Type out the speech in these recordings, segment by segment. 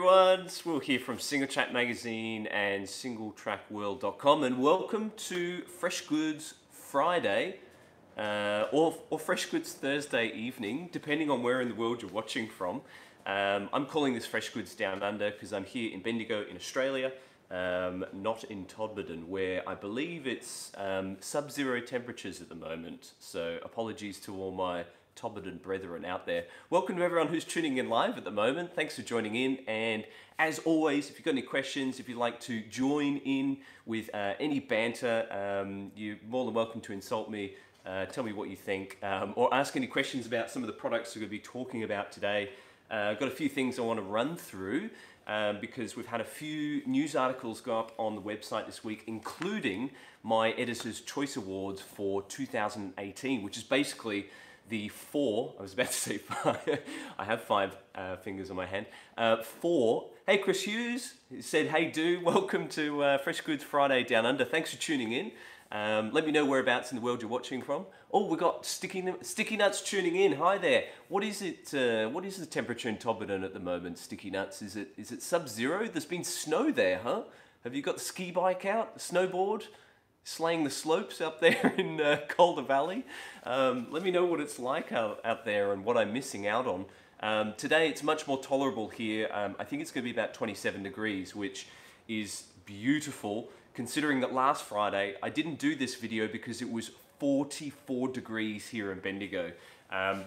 Everyone, it's Will here from Singletrack magazine and singletrackworld.com, and welcome to Fresh Goods Friday or Fresh Goods Thursday evening, depending on where in the world you're watching from. I'm calling this Fresh Goods Down Under because I'm here in Bendigo in Australia, not in Todmorden, where I believe it's sub-zero temperatures at the moment. So apologies to all my Todmorden brethren out there. Welcome to everyone who's tuning in live at the moment. Thanks for joining in. And as always, if you've got any questions, if you'd like to join in with any banter, you're more than welcome to insult me. Tell me what you think, or ask any questions about some of the products we're going to be talking about today. I've got a few things I want to run through because we've had a few news articles go up on the website this week, including my Editor's Choice Awards for 2018, which is basically the I was about to say five, I have five fingers on my hand, hey, Chris Hughes said, hey dude, welcome to Fresh Goods Friday Down Under. Thanks for tuning in. Let me know whereabouts in the world you're watching from. Oh, we got Sticky Nuts tuning in. Hi there. What is it? What is the temperature in Todmorden at the moment, Sticky Nuts? Is it sub-zero? There's been snow there, huh? Have you got the ski bike out, the snowboard, slaying the slopes up there in Calder Valley? Let me know what it's like out there and what I'm missing out on. Today it's much more tolerable here. I think it's going to be about 27 degrees, which is beautiful, considering that last Friday I didn't do this video because it was 44 degrees here in Bendigo.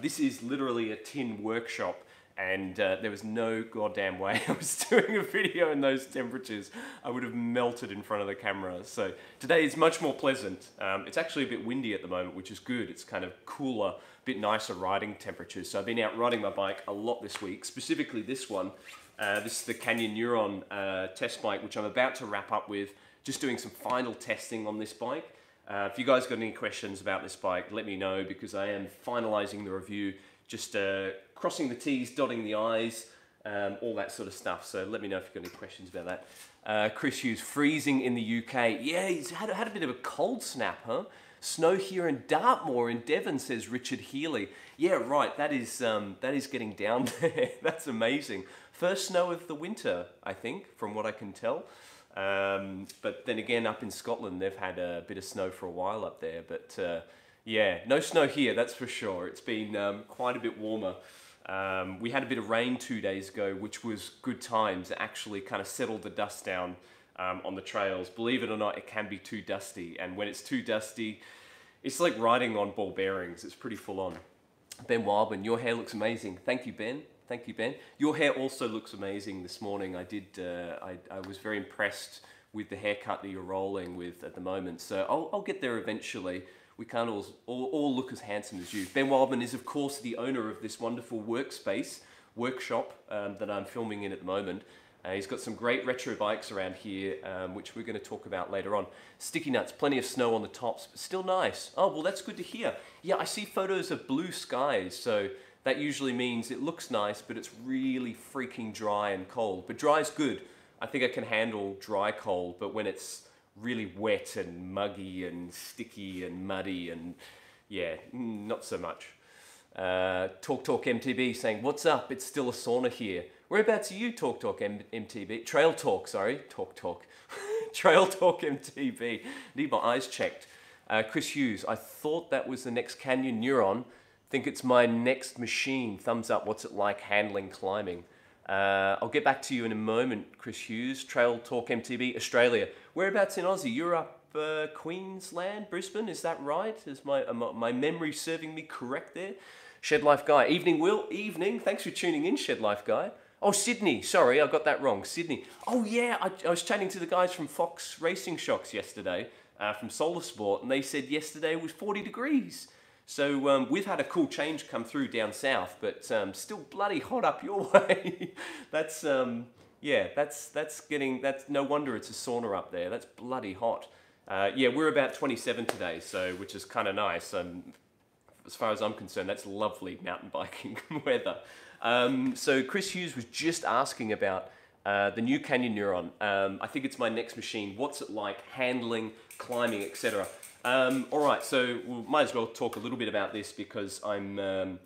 This is literally a tin workshop, and there was no goddamn way I was doing a video in those temperatures. I would have melted in front of the camera. So today is much more pleasant. It's actually a bit windy at the moment, which is good. It's kind of cooler, a bit nicer riding temperatures. So I've been out riding my bike a lot this week, specifically this one. This is the Canyon Neuron test bike, which I'm about to wrap up with, just doing some final testing on this bike. If you guys got any questions about this bike, let me know, because I am finalizing the review, just crossing the T's, dotting the I's, all that sort of stuff. So let me know if you've got any questions about that. Chris Hughes, freezing in the UK. Yeah, he's had a bit of a cold snap, huh? Snow here in Dartmoor in Devon, says Richard Healy. Yeah, right, that is getting down there. That's amazing. First snow of the winter, I think, from what I can tell. But then again, up in Scotland, they've had a bit of snow for a while up there. But yeah, no snow here, that's for sure. It's been quite a bit warmer. We had a bit of rain 2 days ago, which was good times. It actually kind of settled the dust down on the trails. Believe it or not, it can be too dusty. And when it's too dusty, it's like riding on ball bearings. It's pretty full on. Ben Wildman, your hair looks amazing. Thank you, Ben. Thank you, Ben. Your hair also looks amazing this morning. I was very impressed with the haircut that you're rolling with at the moment. So I'll get there eventually. We can't all look as handsome as you. Ben Wildman is, of course, the owner of this wonderful workshop that I'm filming in at the moment. He's got some great retro bikes around here, which we're going to talk about later on. Sticky Nuts, plenty of snow on the tops, but still nice. Oh, well, that's good to hear. Yeah, I see photos of blue skies, so that usually means it looks nice, but it's really freaking dry and cold. But dry is good. I think I can handle dry cold, but when it's really wet and muggy and sticky and muddy, and yeah, not so much. Talk MTB saying, what's up? It's still a sauna here. Whereabouts are you, Talk MTB? Trail Talk, sorry. Talk. Trail Talk MTB. Need my eyes checked. Chris Hughes, I thought that was the next Canyon Neuron. Think it's my next machine. Thumbs up. What's it like handling climbing? I'll get back to you in a moment, Chris Hughes. Trail Talk MTB, Australia. Whereabouts in Aussie? You're up Queensland, Brisbane, is that right? Is my memory serving me correct there? Shed Life Guy. Evening, Will. Evening. Thanks for tuning in, Shed Life Guy. Oh, Sydney. Sorry, I got that wrong. Sydney. Oh, yeah. I was chatting to the guys from Fox Racing Shocks yesterday, from Solar Sport, and they said yesterday was 40 degrees. So we've had a cool change come through down south, but still bloody hot up your way. That's yeah, that's no wonder it's a sauna up there. That's bloody hot. Yeah, we're about 27 today, so which is kind of nice. As far as I'm concerned, that's lovely mountain biking weather. So Chris Hughes was just asking about the new Canyon Neuron. I think it's my next machine. What's it like handling, climbing, etc. All right, so we might as well talk a little bit about this because I'm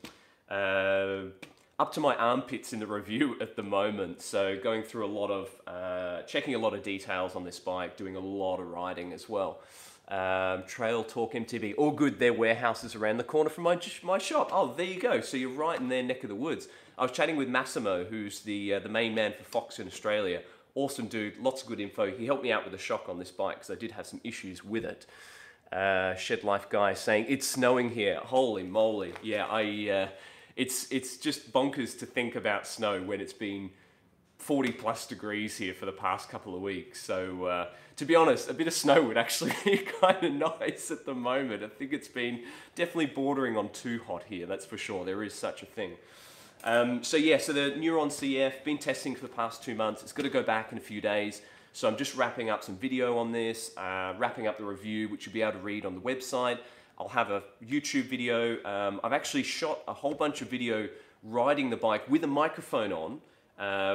up to my armpits in the review at the moment. So going through a lot of, checking a lot of details on this bike, doing a lot of riding as well. Trail Talk MTB, all good. Their warehouse is around the corner from my shop. Oh, there you go. So you're right in their neck of the woods. I was chatting with Massimo, who's the main man for Fox in Australia. Awesome dude, lots of good info. He helped me out with the shock on this bike because I did have some issues with it. Shed Life Guy saying, it's snowing here. Holy moly. Yeah, it's just bonkers to think about snow when it's been 40 plus degrees here for the past couple of weeks. So to be honest, a bit of snow would actually be kind of nice at the moment. I think it's been definitely bordering on too hot here, that's for sure. There is such a thing. So the Neuron CF, been testing for the past 2 months. It's got to go back in a few days. So I'm just wrapping up some video on this, wrapping up the review, which you'll be able to read on the website. I'll have a YouTube video. I've actually shot a whole bunch of video riding the bike with a microphone on,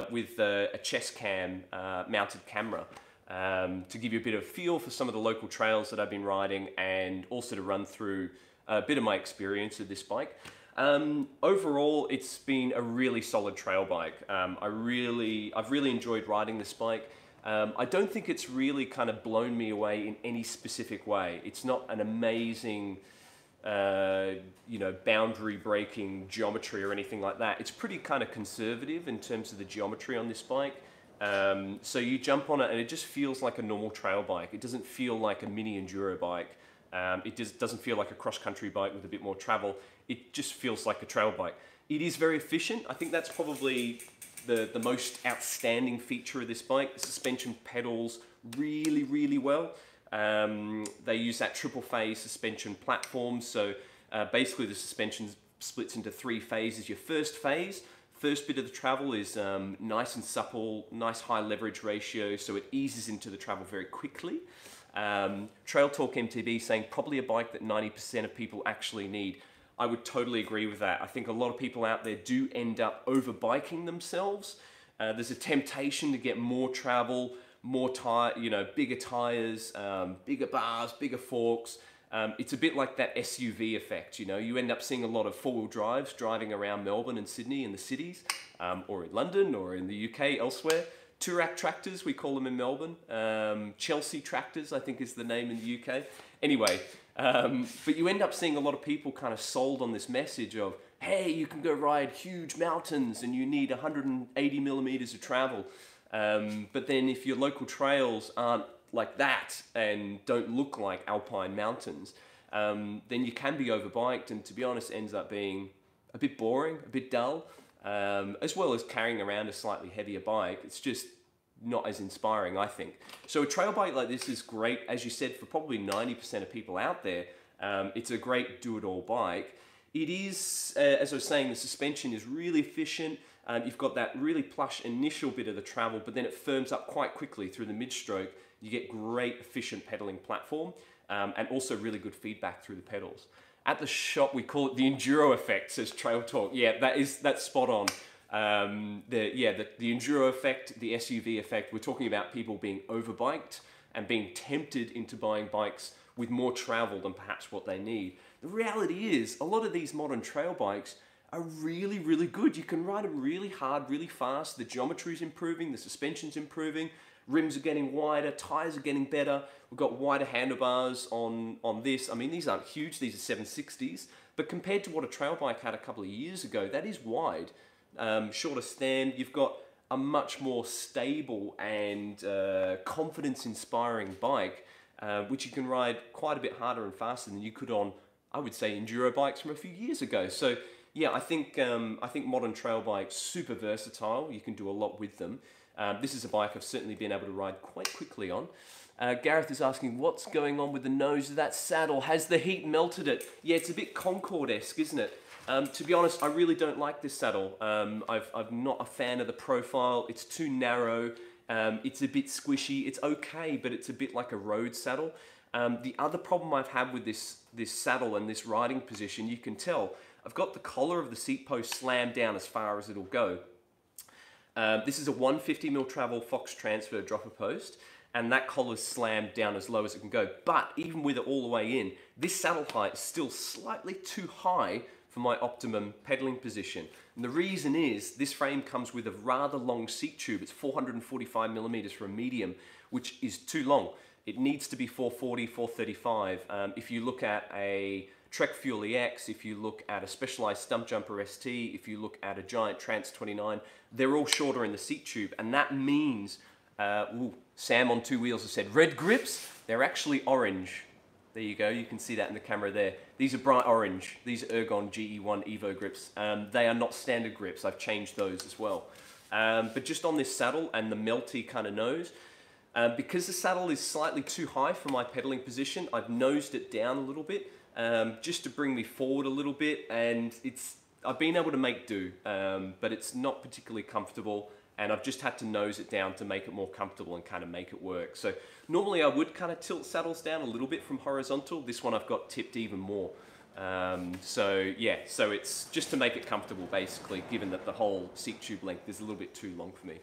with a chest cam mounted camera, to give you a bit of feel for some of the local trails that I've been riding, and also to run through a bit of my experience of this bike. Overall, it's been a really solid trail bike. I've really enjoyed riding this bike. I don't think it's really kind of blown me away in any specific way. It's not an amazing, boundary breaking geometry or anything like that. It's pretty kind of conservative in terms of the geometry on this bike. So you jump on it and it just feels like a normal trail bike. It doesn't feel like a mini enduro bike. It just doesn't feel like a cross-country bike with a bit more travel. It just feels like a trail bike. It is very efficient. I think that's probably the most outstanding feature of this bike. The suspension pedals really, really well. They use that triple phase suspension platform. So basically the suspension splits into 3 phases. Your first phase, first bit of the travel is nice and supple, nice high leverage ratio, so it eases into the travel very quickly. Trail Talk MTB saying probably a bike that 90% of people actually need. I would totally agree with that. I think a lot of people out there do end up overbiking themselves. There's a temptation to get more travel, more tire, bigger tires, bigger bars, bigger forks. It's a bit like that SUV effect. You end up seeing a lot of 4-wheel drives driving around Melbourne and Sydney in the cities, or in London or in the UK elsewhere. Toorak tractors, we call them in Melbourne. Chelsea tractors, I think is the name in the UK. Anyway, but you end up seeing a lot of people kind of sold on this message of, hey, you can go ride huge mountains and you need 180 millimeters of travel. But then if your local trails aren't like that and don't look like alpine mountains, then you can be overbiked, and to be honest, ends up being a bit boring, a bit dull, as well as carrying around a slightly heavier bike. It's just not as inspiring, I think. So a trail bike like this is great, as you said, for probably 90% of people out there. It's a great do-it-all bike. It is, as I was saying, the suspension is really efficient. You've got that really plush initial bit of the travel, but then it firms up quite quickly through the mid-stroke. You get great efficient pedaling platform, and also really good feedback through the pedals. At the shop, we call it the enduro effect, says Trail Talk. Yeah, that's spot on. The enduro effect, the SUV effect, we're talking about people being overbiked and being tempted into buying bikes with more travel than perhaps what they need. The reality is, a lot of these modern trail bikes are really, really good. You can ride them really hard, really fast. The geometry is improving, the suspension's improving, rims are getting wider, tires are getting better. We've got wider handlebars on this. I mean, these aren't huge, these are 760s, but compared to what a trail bike had a couple of years ago, that is wide. Shorter stand, you've got a much more stable and confidence-inspiring bike, which you can ride quite a bit harder and faster than you could on, I would say, enduro bikes from a few years ago. So yeah, I think modern trail bikes, super versatile. You can do a lot with them. This is a bike I've certainly been able to ride quite quickly on. Gareth is asking, what's going on with the nose of that saddle? Has the heat melted it? Yeah, it's a bit Concorde-esque, isn't it? To be honest, I really don't like this saddle. I'm not a fan of the profile. It's too narrow. It's a bit squishy. It's okay, but it's a bit like a road saddle. The other problem I've had with this saddle and this riding position, you can tell, I've got the collar of the seat post slammed down as far as it'll go. This is a 150mm travel Fox Transfer dropper post, and that collar's slammed down as low as it can go. But even with it all the way in, this saddle height is still slightly too high for my optimum pedaling position. And the reason is this frame comes with a rather long seat tube. It's 445 millimeters for a medium, which is too long. It needs to be 440, 435. If you look at a Trek Fuel EX, if you look at a Specialized Stump Jumper ST, if you look at a Giant Trans 29, they're all shorter in the seat tube. And that means, Sam on Two Wheels has said, red grips, they're actually orange. There you go, you can see that in the camera there. These are bright orange. These are Ergon GE1 Evo grips. They are not standard grips. I've changed those as well. But just on this saddle and the melty kind of nose, because the saddle is slightly too high for my pedaling position, I've nosed it down a little bit just to bring me forward a little bit, and I've been able to make do, but it's not particularly comfortable, and I've just had to nose it down to make it more comfortable and kind of make it work. So normally I would kind of tilt saddles down a little bit from horizontal. This one I've got tipped even more. So it's just to make it comfortable basically, given that the whole seat tube length is a little bit too long for me.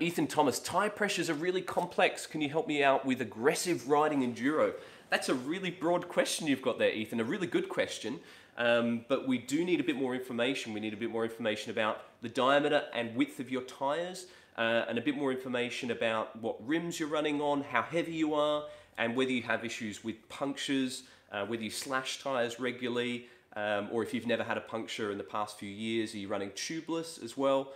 Ethan Thomas, tire pressures are really complex. Can you help me out with aggressive riding enduro? That's a really broad question you've got there, Ethan, a really good question. But we do need a bit more information. We need a bit more information about the diameter and width of your tires, and a bit more information about what rims you're running on, how heavy you are, and whether you have issues with punctures, whether you slash tires regularly, or if you've never had a puncture in the past few years, are you running tubeless as well?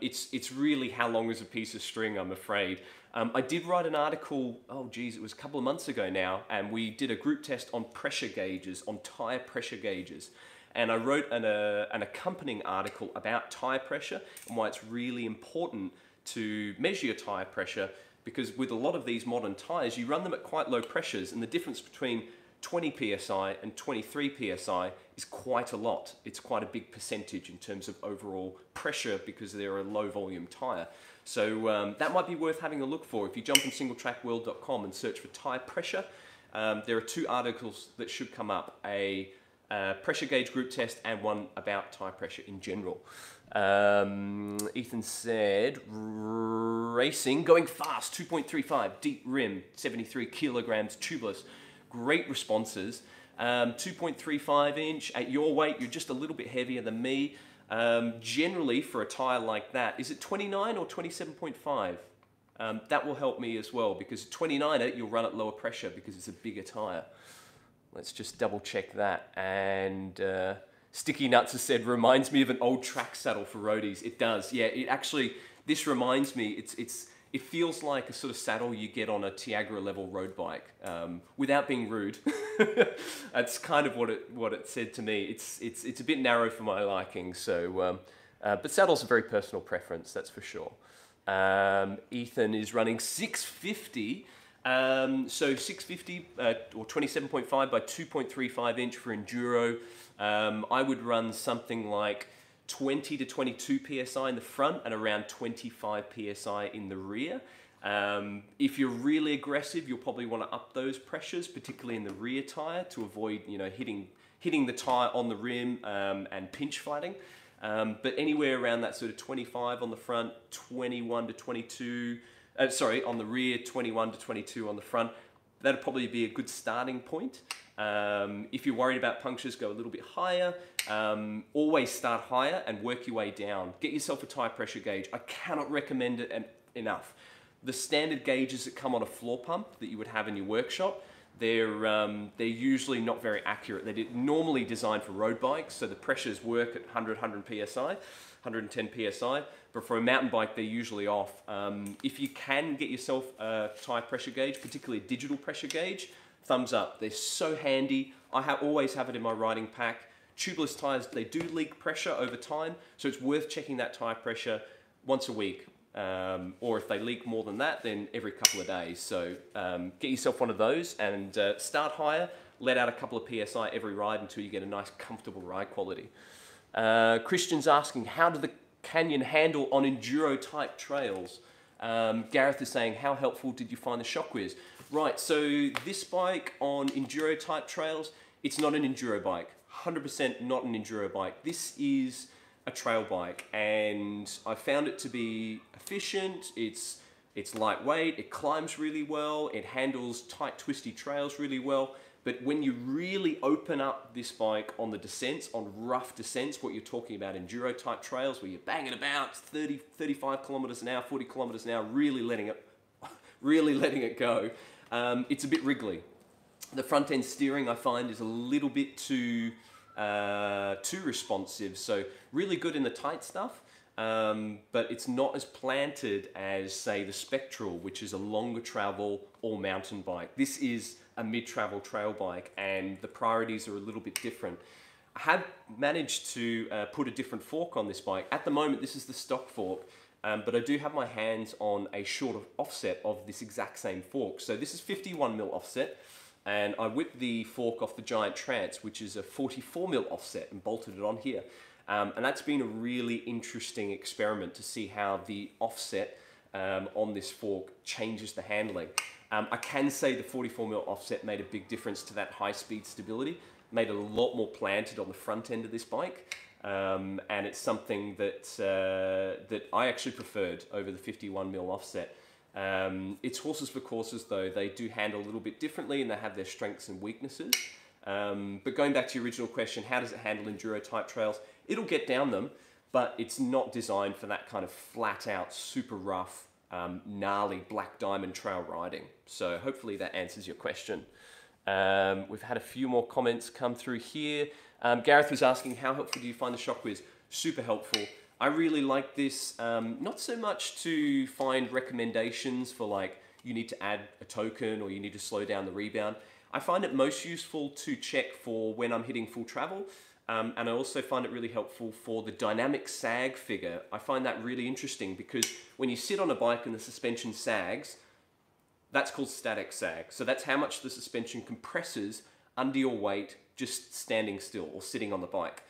It's really how long is a piece of string, I'm afraid. I did write an article, it was a couple of months ago now, and we did a group test on pressure gauges, on tire pressure gauges. And I wrote an accompanying article about tire pressure and why it's really important to measure your tire pressure, because with a lot of these modern tires, you run them at quite low pressures, and the difference between 20 psi and 23 psi is quite a lot. It's quite a big percentage in terms of overall pressure because they're a low volume tire. So that might be worth having a look for. If you jump on singletrackworld.com and search for tire pressure, there are two articles that should come up, a pressure gauge group test and one about tire pressure in general. Ethan said, racing, going fast, 2.35, deep rim, 73 kilograms, tubeless. Great responses. 2.35 inch at your weight, you're just a little bit heavier than me. Generally for a tire like that, is it 29 or 27.5? That will help me as well, because 29er you'll run at lower pressure because it's a bigger tire. Let's just double check that. And Sticky Nuts has said, reminds me of an old track saddle for roadies. It does, yeah. It actually, this reminds me, it feels like a sort of saddle you get on a Tiagra level road bike, without being rude. That's kind of what it said to me. It's a bit narrow for my liking, so but saddle's a very personal preference, that's for sure. Ethan is running 650. So 650 or 27.5 by 2.35 inch for enduro. I would run something like 20 to 22 psi in the front and around 25 psi in the rear. If you're really aggressive, you'll probably want to up those pressures, particularly in the rear tire, to avoid hitting the tire on the rim and pinch fighting. But anywhere around that sort of 25 on the front, 21 to 22. On the rear, 21 to 22 on the front. That'd probably be a good starting point. If you're worried about punctures, go a little bit higher. Always start higher and work your way down. Get yourself a tire pressure gauge. I cannot recommend it enough. The standard gauges that come on a floor pump that you would have in your workshop, they're usually not very accurate. They're normally designed for road bikes, so the pressures work at 100 psi. 110 psi, but for a mountain bike, they're usually off. If you can get yourself a tire pressure gauge, particularly a digital pressure gauge, thumbs up. They're so handy. I always have it in my riding pack. Tubeless tires, they do leak pressure over time, so it's worth checking that tire pressure once a week. Or if they leak more than that, then every couple of days. So get yourself one of those and start higher, let out a couple of PSI every ride until you get a nice comfortable ride quality. Christian's asking, how do the Canyon handle on enduro type trails? Gareth is saying, how helpful did you find the Shockwiz? Right, so this bike on enduro type trails, it's not an enduro bike. 100% not an enduro bike. This is a trail bike, and I found it to be efficient. It's lightweight, it climbs really well, it handles tight twisty trails really well, But when you really open up this bike on the descents, on rough descents, what you're talking about enduro type trails where you're banging about 30, 35 kilometers an hour, 40 kilometers an hour, really letting it go, it's a bit wriggly. The front end steering I find is a little bit too responsive, so really good in the tight stuff, but it's not as planted as, say, the Spectral, which is a longer travel all mountain bike. This is a mid-travel trail bike, and the priorities are a little bit different. I have managed to put a different fork on this bike. At the moment, this is the stock fork, but I do have my hands on a shorter offset of this exact same fork. So this is 51mm offset, and I whipped the fork off the Giant Trance, which is a 44mm offset, and bolted it on here. And that's been a really interesting experiment to see how the offset on this fork changes the handling. I can say the 44mm offset made a big difference to that high-speed stability, made it a lot more planted on the front end of this bike, and it's something that, that I actually preferred over the 51mm offset. It's horses for courses though. They do handle a little bit differently and they have their strengths and weaknesses. But going back to your original question, how does it handle enduro type trails? It'll get down them, but it's not designed for that kind of flat out, super rough, gnarly black diamond trail riding. So hopefully that answers your question. We've had a few more comments come through here. Gareth was asking, how helpful do you find the Shockwiz? Super helpful. I really like this, not so much to find recommendations for like, you need to add a token or you need to slow down the rebound. I find it most useful to check for when I'm hitting full travel. And I also find it really helpful for the dynamic sag figure. I find that really interesting because when you sit on a bike and the suspension sags, that's called static sag. So that's how much the suspension compresses under your weight just standing still or sitting on the bike.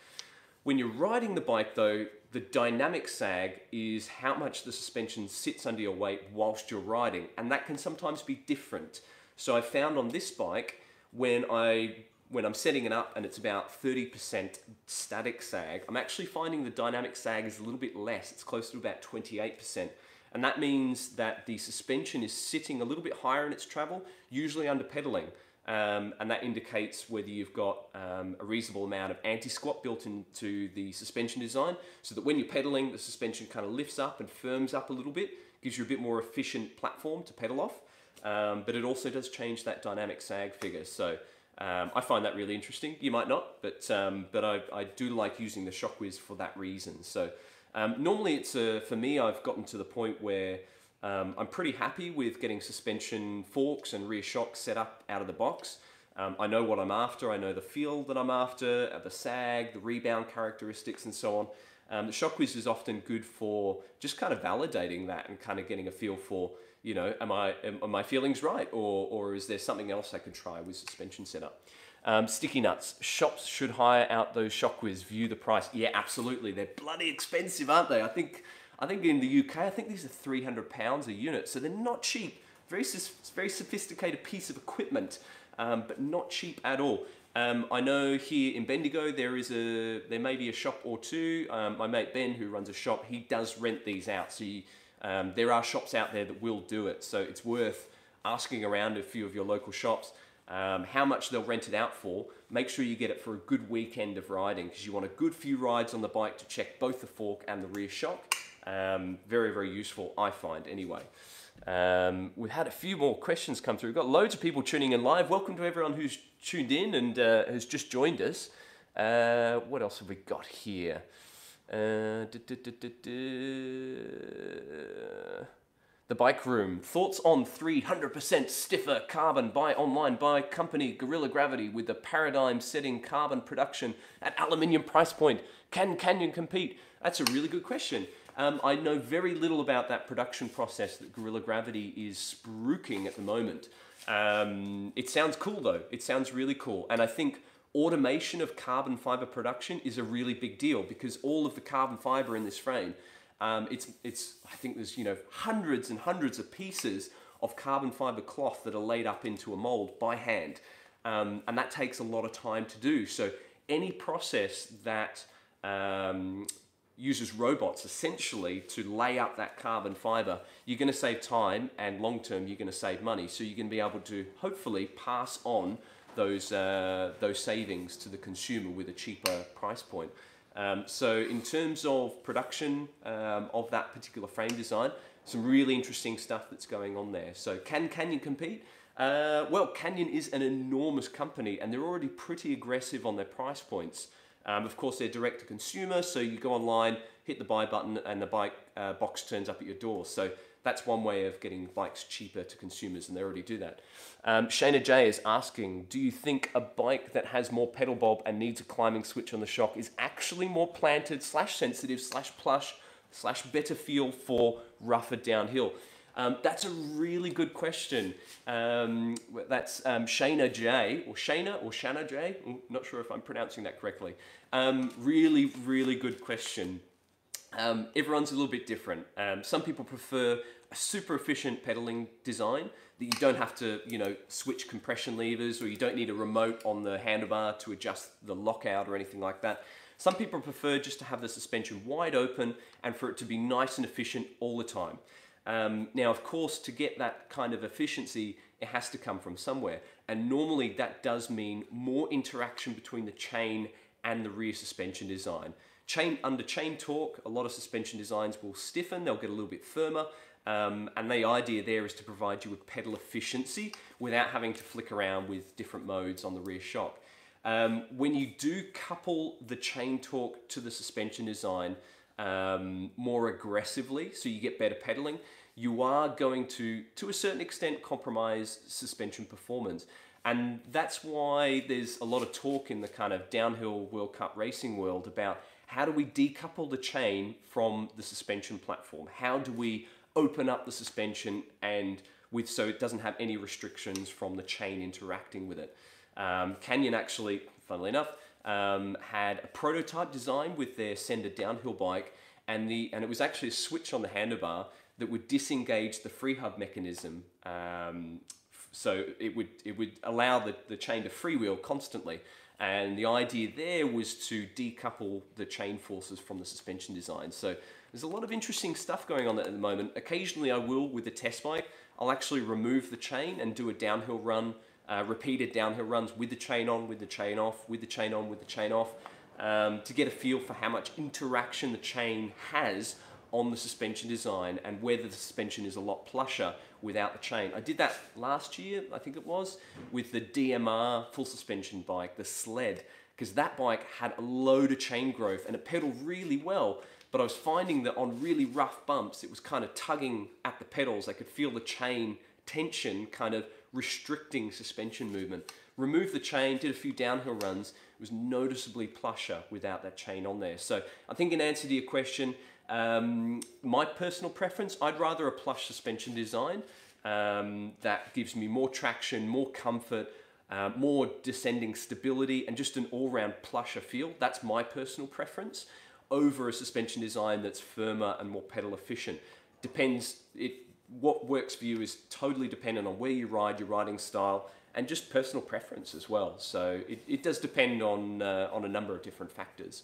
When you're riding the bike though, the dynamic sag is how much the suspension sits under your weight whilst you're riding, and that can sometimes be different. So I found on this bike, when I'm setting it up and it's about 30% static sag, I'm actually finding the dynamic sag is a little bit less. It's close to about 28%. And that means that the suspension is sitting a little bit higher in its travel, usually under pedaling. And that indicates whether you've got a reasonable amount of anti-squat built into the suspension design, so that when you're pedaling, the suspension kind of lifts up and firms up a little bit, gives you a bit more efficient platform to pedal off. But it also does change that dynamic sag figure. So I find that really interesting. You might not, but I do like using the Shockwiz for that reason. So normally it's for me, I've gotten to the point where I'm pretty happy with getting suspension forks and rear shocks set up out of the box. I know what I'm after. I know the feel that I'm after, the sag, the rebound characteristics, and so on. The Shockwiz is often good for just kind of validating that and kind of getting a feel for, you know, are my feelings right, or is there something else I could try with suspension setup? Sticky nuts. Shops should hire out those Shockwiz. View the price. Yeah, absolutely. They're bloody expensive, aren't they? I think in the UK, I think these are £300 a unit, so they're not cheap. Very sophisticated piece of equipment, but not cheap at all. I know here in Bendigo there may be a shop or two. My mate Ben, who runs a shop, he does rent these out. So there are shops out there that will do it. So it's worth asking around a few of your local shops how much they'll rent it out for. Make sure you get it for a good weekend of riding, because you want a good few rides on the bike to check both the fork and the rear shock. Very, very useful, I find, anyway. We've had a few more questions come through. We've got loads of people tuning in live. Welcome to everyone who's tuned in and has just joined us. What else have we got here? The Bike Room. Thoughts on 300% stiffer carbon buy online by company Gorilla Gravity with the paradigm setting carbon production at aluminium price point. Can Canyon compete? That's a really good question. I know very little about that production process that Gorilla Gravity is spruiking at the moment. It sounds cool though. It sounds really cool. And I think automation of carbon fiber production is a really big deal, because all of the carbon fiber in this frame, I think there's, you know, hundreds and hundreds of pieces of carbon fiber cloth that are laid up into a mold by hand. And that takes a lot of time to do. So any process that uses robots essentially to lay up that carbon fiber, you're going to save time, and long term you're going to save money. So you're going to be able to hopefully pass on those savings to the consumer with a cheaper price point. So in terms of production of that particular frame design, some really interesting stuff that's going on there. So can Canyon compete? Well, Canyon is an enormous company and they're already pretty aggressive on their price points. Of course, they're direct to consumer, so you go online, hit the buy button, and the bike box turns up at your door. So that's one way of getting bikes cheaper to consumers, and they already do that. Shayna J is asking, do you think a bike that has more pedal bob and needs a climbing switch on the shock is actually more planted / sensitive / plush / better feel for rougher downhill? That's a really good question. That's Shayna J, or Shanna J. Not sure if I'm pronouncing that correctly. Really, really good question. Everyone's a little bit different. Some people prefer a super efficient pedaling design that you don't have to, switch compression levers, or you don't need a remote on the handlebar to adjust the lockout or anything like that. Some people prefer just to have the suspension wide open and for it to be nice and efficient all the time. Now, of course, to get that kind of efficiency, it has to come from somewhere. And normally that does mean more interaction between the chain and the rear suspension design. Under chain torque, a lot of suspension designs will stiffen, they'll get a little bit firmer. And the idea there is to provide you with pedal efficiency without having to flick around with different modes on the rear shock. When you do couple the chain torque to the suspension design more aggressively, so you get better pedaling, you are going to a certain extent, compromise suspension performance. And that's why there's a lot of talk in the kind of downhill World Cup racing world about how do we decouple the chain from the suspension platform? How do we open up the suspension so it doesn't have any restrictions from the chain interacting with it? Canyon actually, funnily enough, had a prototype design with their Sender downhill bike, and it was actually a switch on the handlebar that would disengage the free hub mechanism. So it would allow the chain to freewheel constantly. And the idea there was to decouple the chain forces from the suspension design. So there's a lot of interesting stuff going on at the moment. Occasionally I will, with a test bike, I'll actually remove the chain and do a downhill run, repeated downhill runs with the chain on, with the chain off, with the chain on, with the chain off, to get a feel for how much interaction the chain has on the suspension design and whether the suspension is a lot plusher without the chain. I did that last year, I think it was, with the DMR full suspension bike, the sled, because that bike had a load of chain growth and it pedaled really well, but I was finding that on really rough bumps, it was kind of tugging at the pedals. I could feel the chain tension kind of restricting suspension movement. Removed the chain, did a few downhill runs, it was noticeably plusher without that chain on there. So I think in answer to your question, my personal preference, I'd rather a plush suspension design that gives me more traction, more comfort, more descending stability, and just an all-round plusher feel. That's my personal preference over a suspension design that's firmer and more pedal efficient. What works for you is totally dependent on where you ride, your riding style, and just personal preference as well. So it does depend on a number of different factors.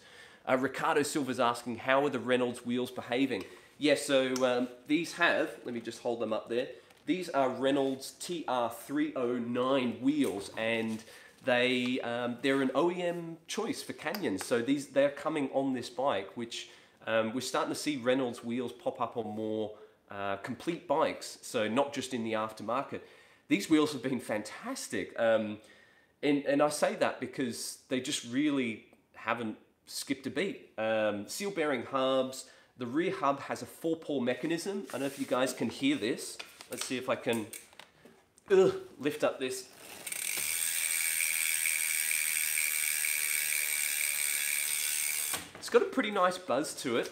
Ricardo Silva's asking, how are the Reynolds wheels behaving? Yeah, so these let me just hold them up there. These are Reynolds TR309 wheels, and they're an OEM choice for Canyon. So they're coming on this bike, which we're starting to see Reynolds wheels pop up on more complete bikes, so not just in the aftermarket. These wheels have been fantastic, and I say that because they just really haven't skipped a beat. Seal bearing hubs. The rear hub has a 4-pole mechanism. I don't know if you guys can hear this. Let's see if I can lift up this. It's got a pretty nice buzz to it.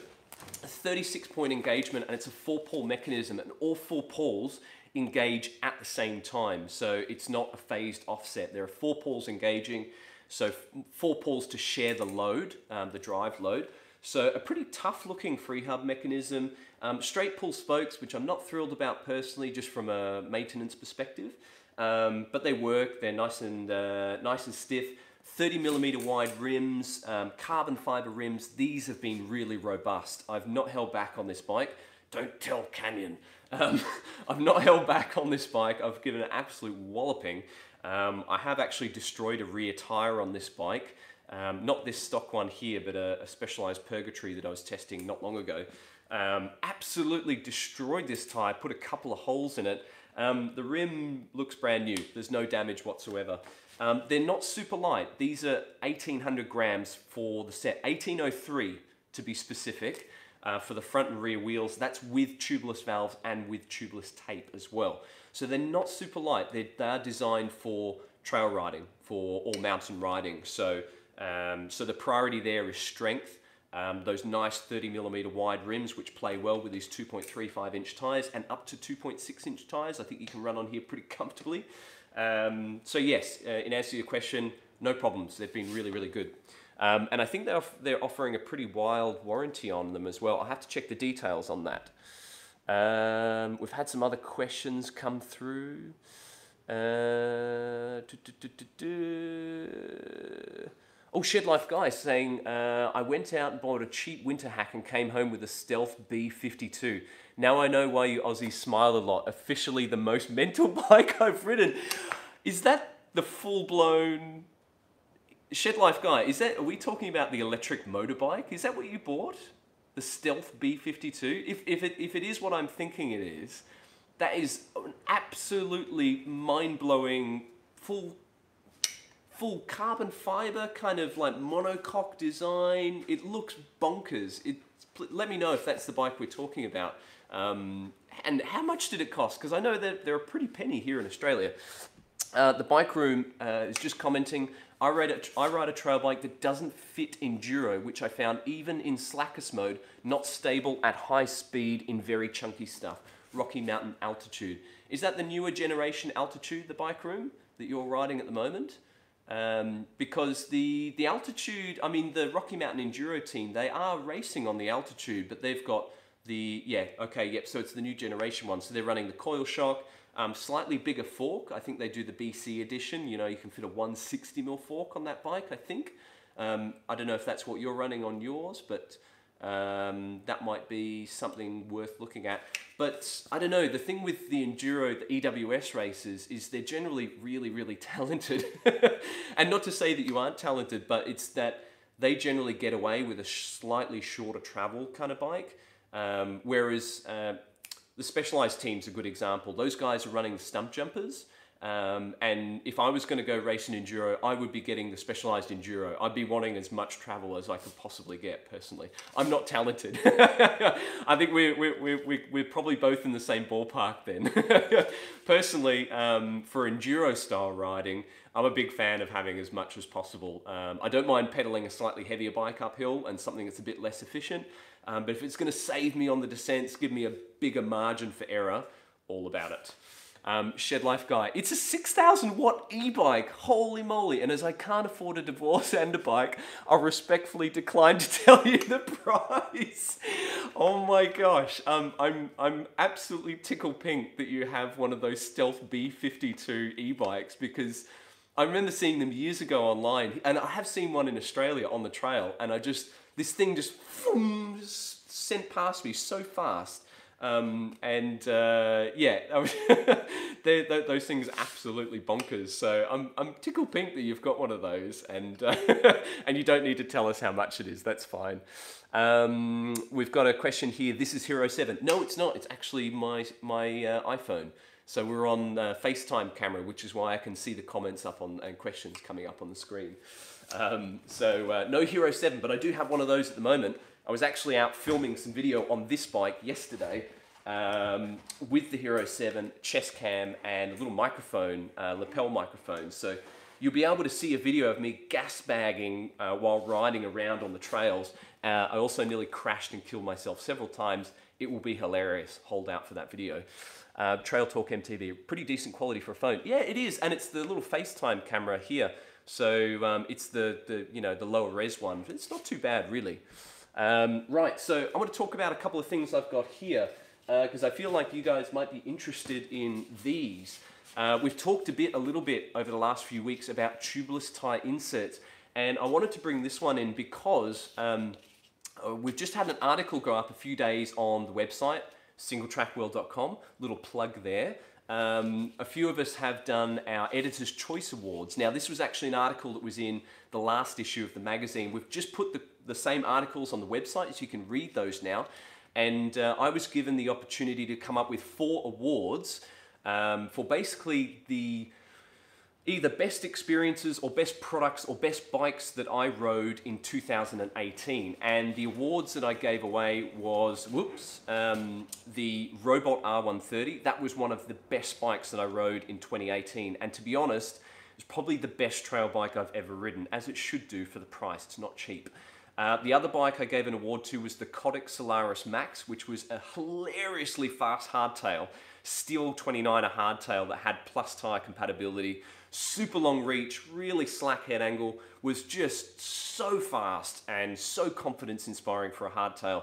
A 36-point engagement, and it's a 4-pole mechanism, and all 4 poles engage at the same time. So it's not a phased offset. There are 4 poles engaging. So 4 poles to share the load, the drive load. So a pretty tough looking free hub mechanism. Straight pull spokes, which I'm not thrilled about personally, just from a maintenance perspective. But they work, they're nice and stiff. 30mm wide rims, carbon fiber rims. These have been really robust. I've not held back on this bike. Don't tell Canyon. I've not held back on this bike. I've given an absolute walloping. I have actually destroyed a rear tire on this bike. Not this stock one here, but a Specialized Purgatory that I was testing not long ago. Absolutely destroyed this tire, put a couple of holes in it. The rim looks brand new. There's no damage whatsoever. They're not super light. These are 1,800 grams for the set. 1,803 to be specific for the front and rear wheels. That's with tubeless valves and with tubeless tape as well. So they're not super light. They are designed for trail riding, for all mountain riding. So the priority there is strength. Those nice 30mm wide rims which play well with these 2.35 inch tires and up to 2.6 inch tires. I think you can run on here pretty comfortably. So yes, in answer to your question, no problems. They've been really, really good. And I think they're offering a pretty wild warranty on them as well. I'll have to check the details on that. We've had some other questions come through. Oh, Shed Life Guy saying, I went out and bought a cheap winter hack and came home with a Stealth B52. Now I know why you Aussies smile a lot. Officially the most mental bike I've ridden. Is that the full-blown... Shed Life Guy, are we talking about the electric motorbike? Is that what you bought? The Stealth B52? If it is what I'm thinking it is, that is an absolutely mind-blowing, full carbon fiber kind of like monocoque design. It looks bonkers. Let me know if that's the bike we're talking about. And how much did it cost? Because I know that they're a pretty penny here in Australia. The Bike Room is just commenting, I ride a trail bike that doesn't fit enduro, which I found even in slackest mode, not stable at high speed in very chunky stuff. Rocky Mountain altitude. Is that the newer generation altitude, the Bike Room, that you're riding at the moment? Because the altitude, I mean, the Rocky Mountain Enduro team, they are racing on the altitude, but they've got so it's the new generation one. So they're running the coil shock, slightly bigger fork. I think they do the BC edition. You know, you can fit a 160mm fork on that bike, I think. I don't know if that's what you're running on yours, but that might be something worth looking at. But I don't know, the thing with the enduro, the EWS races, is they're generally really, really talented. And not to say that you aren't talented, but it's that they generally get away with a slightly shorter travel kind of bike. Whereas the Specialized team's a good example. Those guys are running the stump jumpers. And if I was going to go race an enduro, I would be getting the Specialized Enduro. I'd be wanting as much travel as I could possibly get, personally. I'm not talented. I think we're probably both in the same ballpark then. Personally, for enduro style riding, I'm a big fan of having as much as possible. I don't mind pedaling a slightly heavier bike uphill and something that's a bit less efficient. But if it's going to save me on the descents, give me a bigger margin for error, all about it. Shed Life Guy, it's a 6,000 watt e-bike, holy moly, and as I can't afford a divorce and a bike, I'll respectfully decline to tell you the price. Oh my gosh, I'm absolutely tickled pink that you have one of those Stealth B52 e-bikes, because I remember seeing them years ago online, and I have seen one in Australia on the trail, and this thing just sent past me so fast. Those things are absolutely bonkers. So I'm tickled pink that you've got one of those, and and you don't need to tell us how much it is. That's fine. We've got a question here. This is Hero 7. No, it's not. It's actually my iPhone. So we're on FaceTime camera, which is why I can see the comments up on and questions coming up on the screen. No Hero 7, but I do have one of those at the moment. I was actually out filming some video on this bike yesterday with the Hero 7 chest cam and a little microphone, lapel microphone. So you'll be able to see a video of me gas bagging while riding around on the trails. I also nearly crashed and killed myself several times. It will be hilarious. Hold out for that video. Trail Talk MTV, pretty decent quality for a phone. Yeah, it is, and it's the little FaceTime camera here. So it's the lower res one. It's not too bad, really. Right, so I want to talk about a couple of things I've got here because I feel like you guys might be interested in these. We've talked a little bit over the last few weeks about tubeless tire inserts, and I wanted to bring this one in because we've just had an article go up a few days on the website, singletrackworld.com, little plug there. a few of us have done our Editor's Choice Awards. Now, this was actually an article that was in the last issue of the magazine. We've just put the same articles on the website, so you can read those now. And I was given the opportunity to come up with 4 awards for basically the either best experiences or best products or best bikes that I rode in 2018. And the awards that I gave away was, the Robot R130. That was one of the best bikes that I rode in 2018. And to be honest, it's probably the best trail bike I've ever ridden, as it should do for the price. It's not cheap. The other bike I gave an award to was the Kodak Solaris Max, which was a hilariously fast hardtail, Steel 29er hardtail that had plus tire compatibility, super long reach, really slack head angle, was just so fast and so confidence inspiring for a hardtail.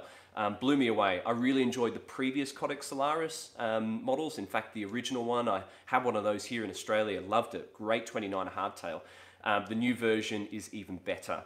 Blew me away. I really enjoyed the previous Kodak Solaris models. In fact, the original one, I have one of those here in Australia, loved it. Great 29er hardtail. The new version is even better.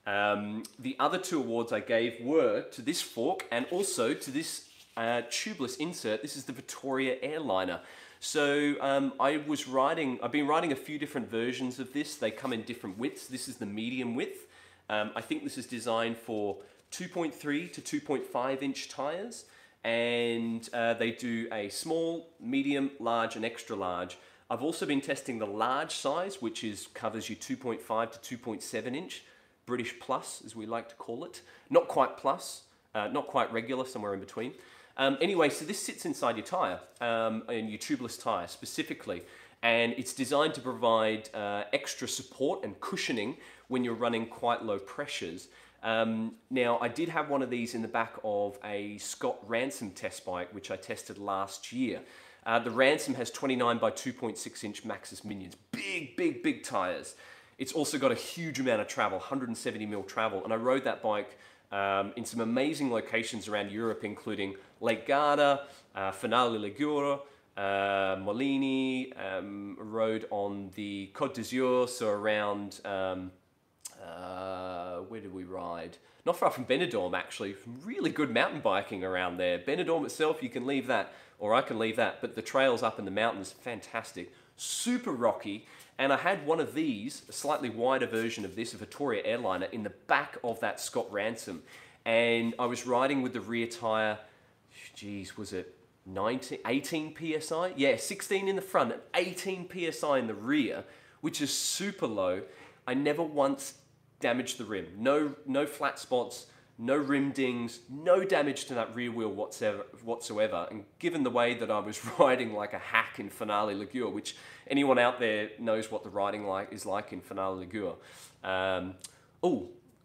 The other 2 awards I gave were to this fork and also to this tubeless insert. This is the Vittoria Airliner. So I've been riding a few different versions of this. They come in different widths. This is the medium width. I think this is designed for 2.3 to 2.5 inch tires. And they do a small, medium, large, and extra large. I've also been testing the large size, which covers you 2.5 to 2.7 inch. British Plus, as we like to call it. Not quite plus, not quite regular, somewhere in between. Anyway, so this sits inside your tyre, and your tubeless tyre specifically, and it's designed to provide extra support and cushioning when you're running quite low pressures. Now, I did have one of these in the back of a Scott Ransom test bike, which I tested last year. The Ransom has 29 by 2.6 inch Maxxis Minions, big tyres. It's also got a huge amount of travel, 170mm travel, and I rode that bike in some amazing locations around Europe, including Lake Garda, Finale Ligure, Molini, rode on the Côte d'Azur, so around, where did we ride? Not far from Benidorm, actually. Really good mountain biking around there. Benidorm itself, you can leave that, or I can leave that, but the trails up in the mountains, fantastic. Super rocky. And I had one of these, a slightly wider version of this, a Vittoria Airliner, in the back of that Scott Ransom. And I was riding with the rear tyre, geez, was it 18 PSI? Yeah, 16 in the front and 18 PSI in the rear, which is super low. I never once damaged the rim. No flat spots, no rim dings, no damage to that rear wheel whatsoever. And given the way that I was riding like a hack in Finale Ligure, which anyone out there knows what the riding is like in Finale Ligure.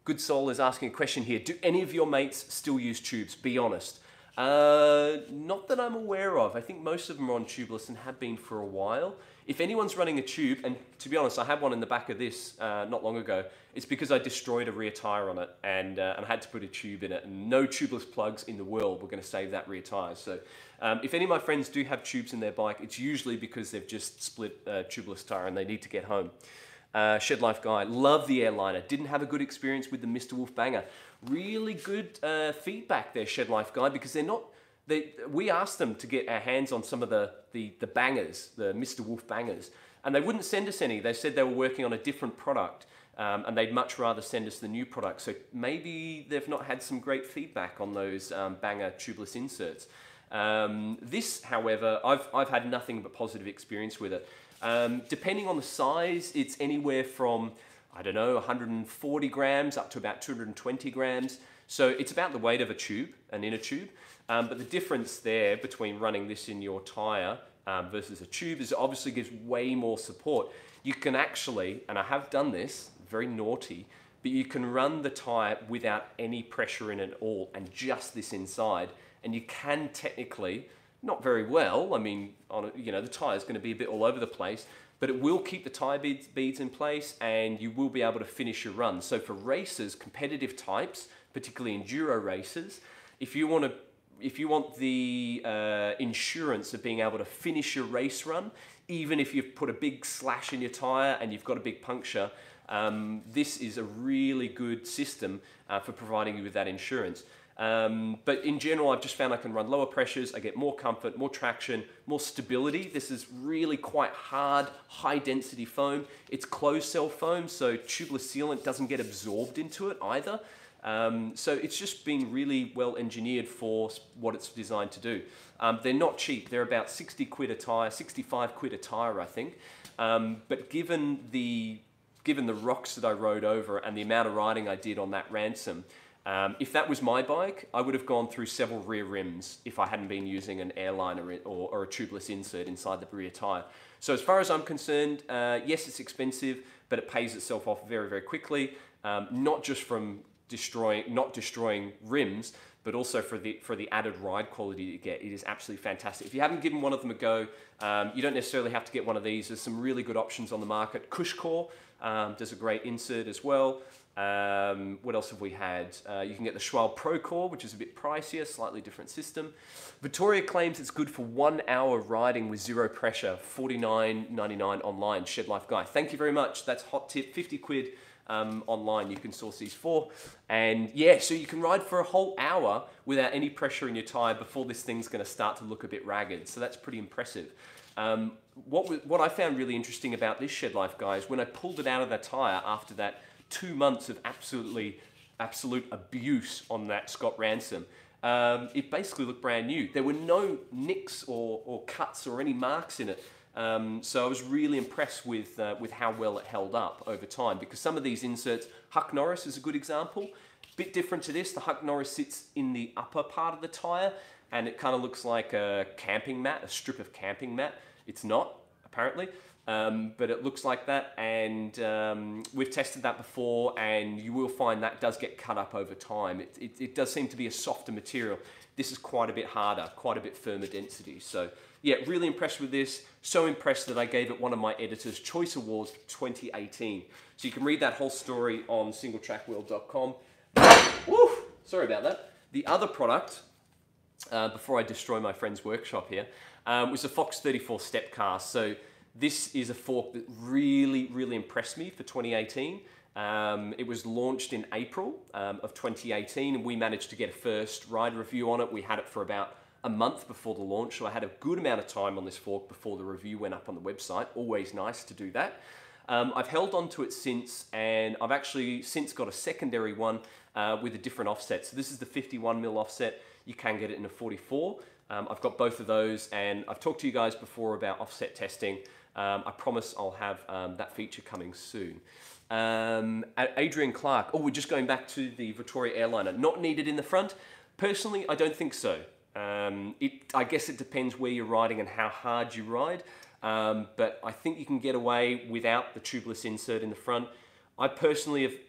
Good Soul is asking a question here. Do any of your mates still use tubes? Be honest. Not that I'm aware of. I think most of them are on tubeless and have been for a while. If anyone's running a tube, and to be honest, I had one in the back of this not long ago, it's because I destroyed a rear tyre on it and I had to put a tube in it, and no tubeless plugs in the world were going to save that rear tyre. So if any of my friends do have tubes in their bike, it's usually because they've just split a tubeless tyre and they need to get home. Shed Life Guy, love the Airliner. Didn't have a good experience with the Mr. Wolf Banger. Really good feedback there, Shed Life Guy, because they're not. We asked them to get our hands on some of the bangers, the Mr. Wolf bangers, and they wouldn't send us any. They said they were working on a different product, and they'd much rather send us the new product. So maybe they've not had some great feedback on those banger tubeless inserts. This, however, I've had nothing but positive experience with it. Depending on the size, it's anywhere from, I don't know, 140 grams up to about 220 grams. So it's about the weight of a tube, an inner tube. But the difference there between running this in your tyre versus a tube is it obviously gives way more support. You can actually, and I have done this, very naughty, but you can run the tyre without any pressure in it at all and just this inside. And you can technically, not very well, I mean, the tyre is going to be a bit all over the place, but it will keep the tyre beads in place and you will be able to finish your run. So for racers, competitive types, particularly enduro racers, if you want the insurance of being able to finish your race run, even if you've put a big slash in your tyre and you've got a big puncture, this is a really good system for providing you with that insurance. But in general, I've just found I can run lower pressures, I get more comfort, more traction, more stability. This is really quite hard, high density foam. It's closed cell foam, so tubeless sealant doesn't get absorbed into it either. So it's just been really well engineered for what it's designed to do. They're not cheap. They're about 60 quid a tyre, 65 quid a tyre, I think. But given the rocks that I rode over and the amount of riding I did on that Ransom, if that was my bike, I would have gone through several rear rims if I hadn't been using an airliner or a tubeless insert inside the rear tyre. So as far as I'm concerned, yes, it's expensive, but it pays itself off very, very quickly. Not just from not destroying rims, but also for the added ride quality you get. It is absolutely fantastic. If you haven't given one of them a go, you don't necessarily have to get one of these. There's some really good options on the market. Cushcore does a great insert as well. What else have we had? You can get the Schwalbe Pro Core, which is a bit pricier, slightly different system. Vittoria claims it's good for 1 hour riding with zero pressure, $49.99 online, Shed Life Guy. Thank you very much. That's hot tip, 50 quid online you can source these for. And yeah, so you can ride for a whole hour without any pressure in your tyre before this thing's going to start to look a bit ragged. So that's pretty impressive. What I found really interesting about this Shed Life Guy is when I pulled it out of that tyre after that 2 months of absolute abuse on that Scott Ransom, it basically looked brand new. There were no nicks or cuts or any marks in it. So I was really impressed with how well it held up over time, because some of these inserts, Huck Norris is a good example. Bit different to this. The Huck Norris sits in the upper part of the tyre and it kind of looks like a camping mat, a strip of camping mat. It's not, apparently. But it looks like that, and we've tested that before, and you will find that does get cut up over time. It does seem to be a softer material. This is quite a bit harder, quite a bit firmer density. So yeah, really impressed with this. So impressed that I gave it one of my Editor's Choice Awards for 2018. So you can read that whole story on singletrackwheel.com. Woo! Sorry about that. The other product, before I destroy my friend's workshop here, was a Fox 34 step cast. So this is a fork that really, really impressed me for 2018. It was launched in April of 2018, and we managed to get a first ride review on it. We had it for about a month before the launch, so I had a good amount of time on this fork before the review went up on the website. Always nice to do that. I've held on to it since, and I've actually since got a secondary one with a different offset. So this is the 51mm offset. You can get it in a 44. I've got both of those, and I've talked to you guys before about offset testing. I promise I'll have that feature coming soon. Adrian Clark, we're just going back to the Vittoria airliner. Not needed in the front. Personally, I don't think so. I guess it depends where you're riding and how hard you ride. But I think you can get away without the tubeless insert in the front. I personally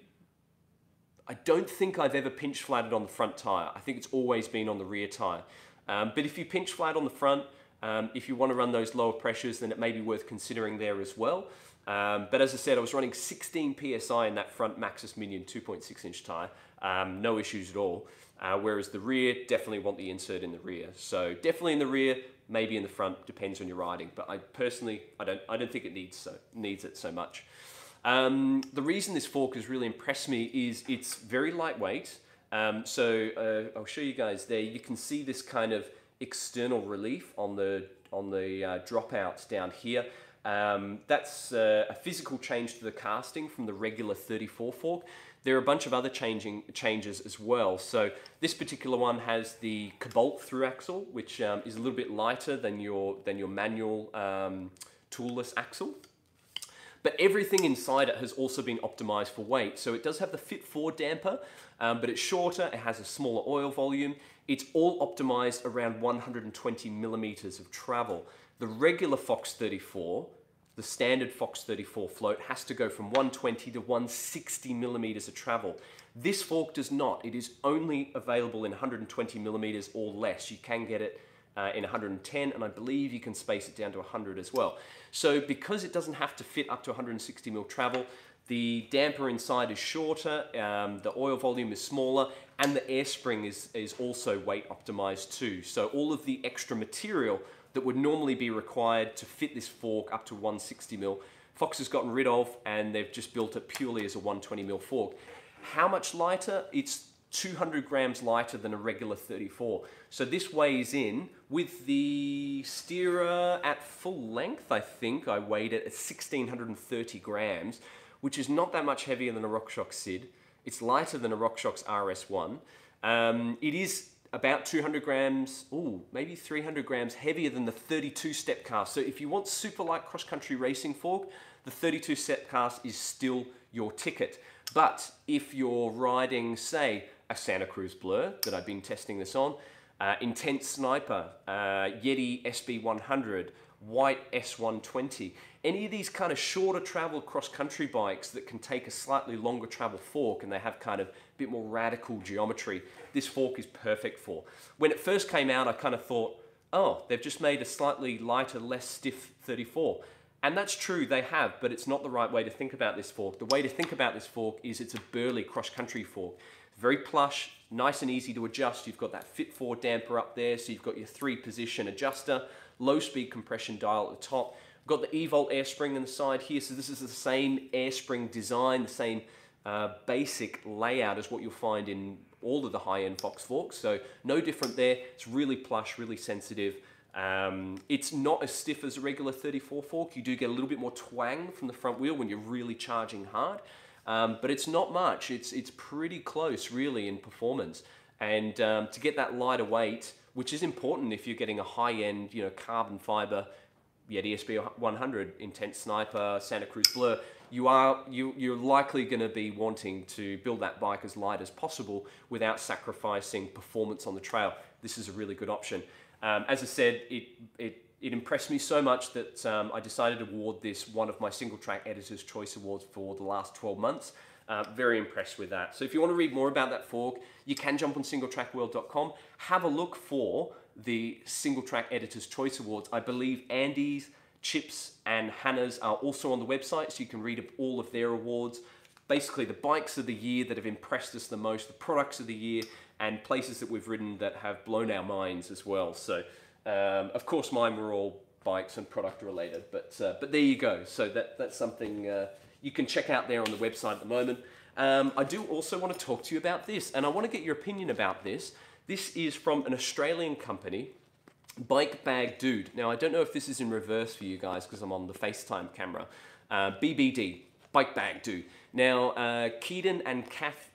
I don't think I've ever pinch flatted on the front tyre. I think it's always been on the rear tyre. But if you pinch flat on the front, if you want to run those lower pressures, then it may be worth considering there as well. But as I said, I was running 16 PSI in that front Maxxis Minion 2.6 inch tyre. No issues at all. Whereas the rear, definitely want the insert in the rear. So definitely in the rear, maybe in the front, depends on your riding. But I personally, I don't think it needs it so much. The reason this fork has really impressed me is it's very lightweight. I'll show you guys there. You can see this kind of external relief on the dropouts down here. That's a physical change to the casting from the regular 34 fork. There are a bunch of other changes as well. So this particular one has the Cobalt through axle, which is a little bit lighter than your manual toolless axle. But everything inside it has also been optimized for weight. So it does have the Fit 4 damper, but it's shorter, it has a smaller oil volume. It's all optimized around 120 millimeters of travel. The regular Fox 34, the standard Fox 34 float, has to go from 120 to 160 millimeters of travel. This fork does not. It is only available in 120 millimeters or less. You can get it in 110, and I believe you can space it down to 100 as well. So because it doesn't have to fit up to 160 mil travel, the damper inside is shorter, the oil volume is smaller, and the air spring is also weight optimized too. So all of the extra material that would normally be required to fit this fork up to 160 mil, Fox has gotten rid of, and they've just built it purely as a 120 mil fork. How much lighter? It's 200 grams lighter than a regular 34. So this weighs in with the steerer at full length. I think I weighed it at 1630 grams, which is not that much heavier than a RockShox SID. It's lighter than a RockShox RS1. It is about 200 grams, maybe 300 grams heavier than the 32 step cast. So if you want super light cross-country racing fork, the 32 step cast is still your ticket. But if you're riding, say, a Santa Cruz Blur that I've been testing this on, Intense Sniper, Yeti SB100, White S120, any of these kind of shorter travel cross-country bikes that can take a slightly longer travel fork and they have kind of a bit more radical geometry, this fork is perfect for. When it first came out, I kind of thought, oh, they've just made a slightly lighter, less stiff 34. And that's true, they have, but it's not the right way to think about this fork. The way to think about this fork is it's a burly cross-country fork. Very plush, nice and easy to adjust. You've got that Fit 4 damper up there, so you've got your 3-position adjuster, low-speed compression dial at the top. We've got the E-Volt air spring on the side here, so this is the same air spring design, the same basic layout as what you'll find in all of the high-end Fox forks, so no different there. It's really plush, really sensitive. It's not as stiff as a regular 34 fork. You do get a little bit more twang from the front wheel when you're really charging hard, but it's not much. It's pretty close, really, in performance. And to get that lighter weight, which is important if you're getting a high-end, carbon fiber, Yeti SB100, Intense Sniper, Santa Cruz Blur, you're likely going to be wanting to build that bike as light as possible without sacrificing performance on the trail. This is a really good option. As I said, it impressed me so much that I decided to award this one of my Singletrack Editor's Choice Awards for the last 12 months. Very impressed with that. So if you want to read more about that fork, you can jump on singletrackworld.com. Have a look for the Singletrack Editor's Choice Awards. I believe Andy's, Chip's, and Hannah's are also on the website, so you can read all of their awards. Basically, the bikes of the year that have impressed us the most, the products of the year, and places that we've ridden that have blown our minds as well. So, of course, mine were all bikes and product related, but there you go. So that's something you can check out there on the website at the moment. I do also want to talk to you about this, and I want to get your opinion about this. This is from an Australian company, Bike Bag Dude. Now, I don't know if this is in reverse for you guys because I'm on the FaceTime camera. BBD, Bike Bag Dude. Now, Keaton and Kath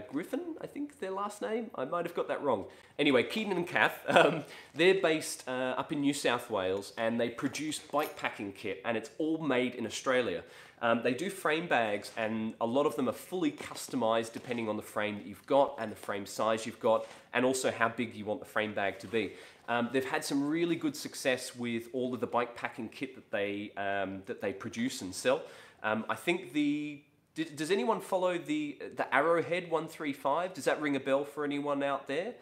Griffin, I think their last name. I might have got that wrong. Anyway, Keaton and Kath, they're based up in New South Wales, and they produce bike packing kit, and it's all made in Australia. They do frame bags, and a lot of them are fully customized depending on the frame that you've got and the frame size you've got, and also how big you want the frame bag to be. They've had some really good success with all of the bike packing kit that they produce and sell. I think does anyone follow the Arrowhead 135? Does that ring a bell for anyone out there?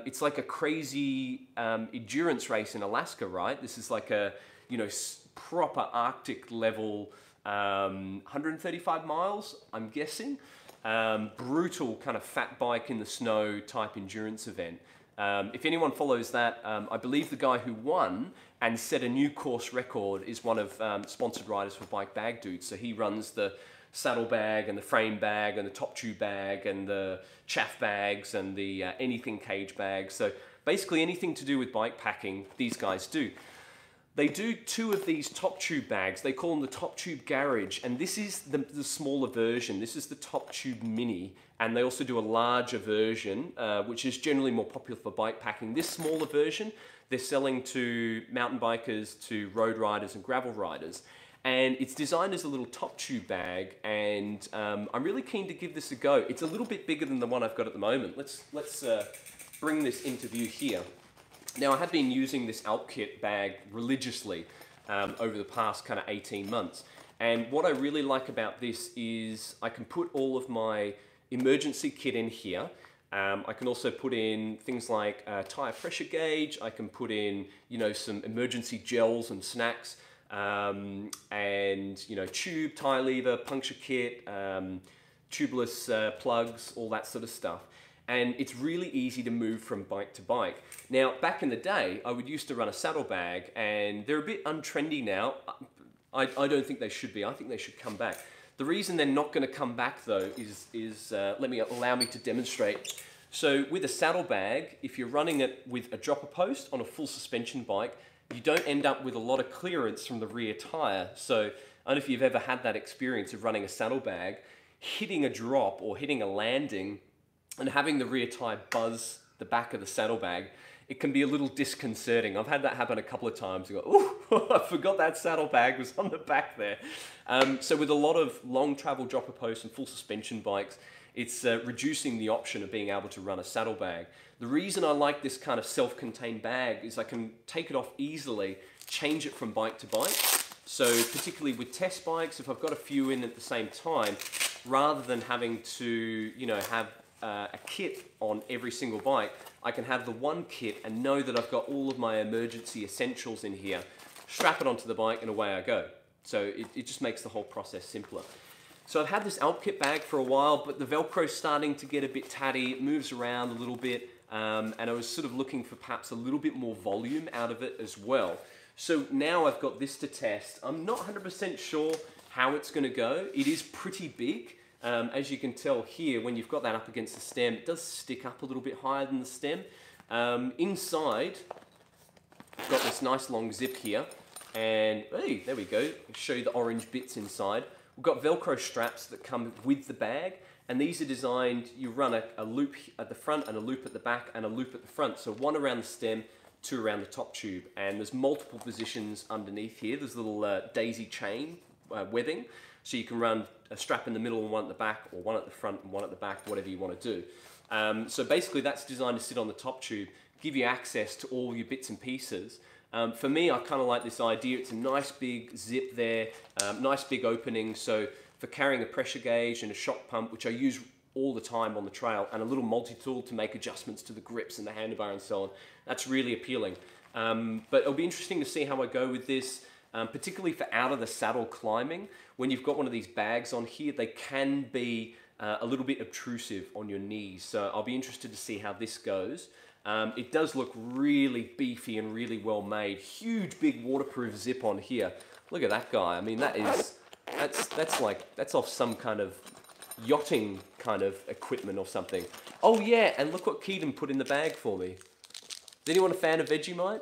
It's like a crazy endurance race in Alaska, right? This is like a proper Arctic level 135 miles, I'm guessing. Brutal kind of fat bike in the snow type endurance event. If anyone follows that, I believe the guy who won and set a new course record is one of sponsored riders for Bike Bag Dude. So he runs the saddle bag and the frame bag and the top tube bag and the chaff bags and the anything cage bag. So basically anything to do with bike packing, these guys do. They do 2 of these top tube bags. They call them the Top Tube Garage, and this is the smaller version. This is the Top Tube Mini, and they also do a larger version, which is generally more popular for bike packing. This smaller version, they're selling to mountain bikers, to road riders and gravel riders. And it's designed as a little top tube bag, and I'm really keen to give this a go. It's a little bit bigger than the one I've got at the moment. Let's bring this into view here. Now, I have been using this Alp Kit bag religiously over the past kind of 18 months. And what I really like about this is I can put all of my emergency kit in here. I can also put in things like a tire pressure gauge. I can put in, some emergency gels and snacks, and, tube, tire lever, puncture kit, tubeless plugs, all that sort of stuff. And it's really easy to move from bike to bike. Now, back in the day, I used to run a saddlebag, and they're a bit untrendy now. I don't think they should be. I think they should come back. The reason they're not going to come back though is allow me to demonstrate. So with a saddlebag, if you're running it with a dropper post on a full suspension bike, you don't end up with a lot of clearance from the rear tire. So I don't know if you've ever had that experience of running a saddlebag, hitting a drop or hitting a landing and having the rear tire buzz the back of the saddlebag. It can be a little disconcerting. I've had that happen a couple of times. You go, oh, I forgot that saddlebag was on the back there. So with a lot of long travel dropper posts and full suspension bikes, it's reducing the option of being able to run a saddlebag. The reason I like this kind of self-contained bag is I can take it off easily, change it from bike to bike. So particularly with test bikes, if I've got a few in at the same time, rather than having to, have a kit on every single bike, I can have the one kit and know that I've got all of my emergency essentials in here, strap it onto the bike and away I go. So it just makes the whole process simpler. So I've had this Alp kit bag for a while, but the Velcro's starting to get a bit tatty. It moves around a little bit, and I was sort of looking for perhaps a little bit more volume out of it as well. So now I've got this to test. I'm not 100% sure how it's going to go. It is pretty big. As you can tell here, when you've got that up against the stem, it does stick up a little bit higher than the stem. Inside, I've got this nice long zip here, and hey, there we go. I'll show you the orange bits inside. We've got Velcro straps that come with the bag, and these are designed, you run a loop at the front and a loop at the back and a loop at the front. So one around the stem, two around the top tube, and there's multiple positions underneath here. There's a little daisy chain webbing. So you can run a strap in the middle and one at the back, or one at the front and one at the back, whatever you want to do. So basically that's designed to sit on the top tube, give you access to all your bits and pieces. For me, I kind of like this idea. It's a nice big zip there, nice big opening. So for carrying a pressure gauge and a shock pump, which I use all the time on the trail, and a little multi-tool to make adjustments to the grips and the handlebar and so on, that's really appealing. But it'll be interesting to see how I go with this. Particularly for out of the saddle climbing, when you've got one of these bags on here, they can be a little bit obtrusive on your knees. So I'll be interested to see how this goes. It does look really beefy and really well made. Huge big waterproof zip on here. Look at that guy. I mean, that's off some kind of yachting kind of equipment or something. Oh yeah, and look what Keaton put in the bag for me. Is anyone a fan of Vegemite?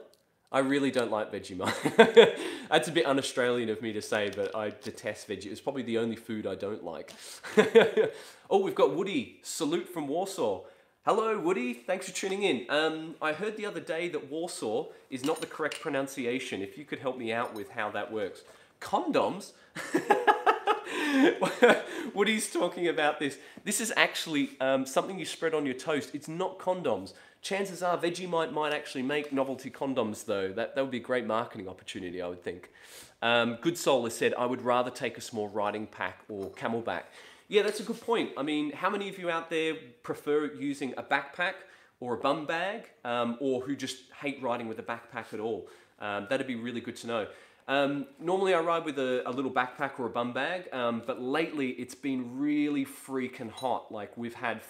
I really don't like Vegemite. That's a bit un-Australian of me to say, but I detest Vegemite. It's probably the only food I don't like. Oh, we've got Woody. Salute from Warsaw. Hello, Woody. Thanks for tuning in. I heard the other day that Warsaw is not the correct pronunciation. If you could help me out with how that works. Condoms? Woody's talking about this. This is actually something you spread on your toast. It's not condoms. Chances are Vegemite might actually make novelty condoms though. That would be a great marketing opportunity, I would think. Good Soul has said, I would rather take a small riding pack or camelback. Yeah, that's a good point. I mean, how many of you out there prefer using a backpack or a bum bag, or who just hate riding with a backpack at all? That'd be really good to know. Normally I ride with a little backpack or a bum bag, but lately it's been really freaking hot. Like we've had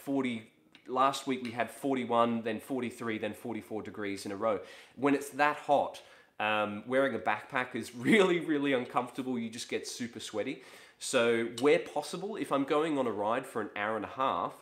last week we had 41, then 43, then 44 degrees in a row. When it's that hot, wearing a backpack is really, really uncomfortable. You just get super sweaty. So where possible, if I'm going on a ride for an hour and a half,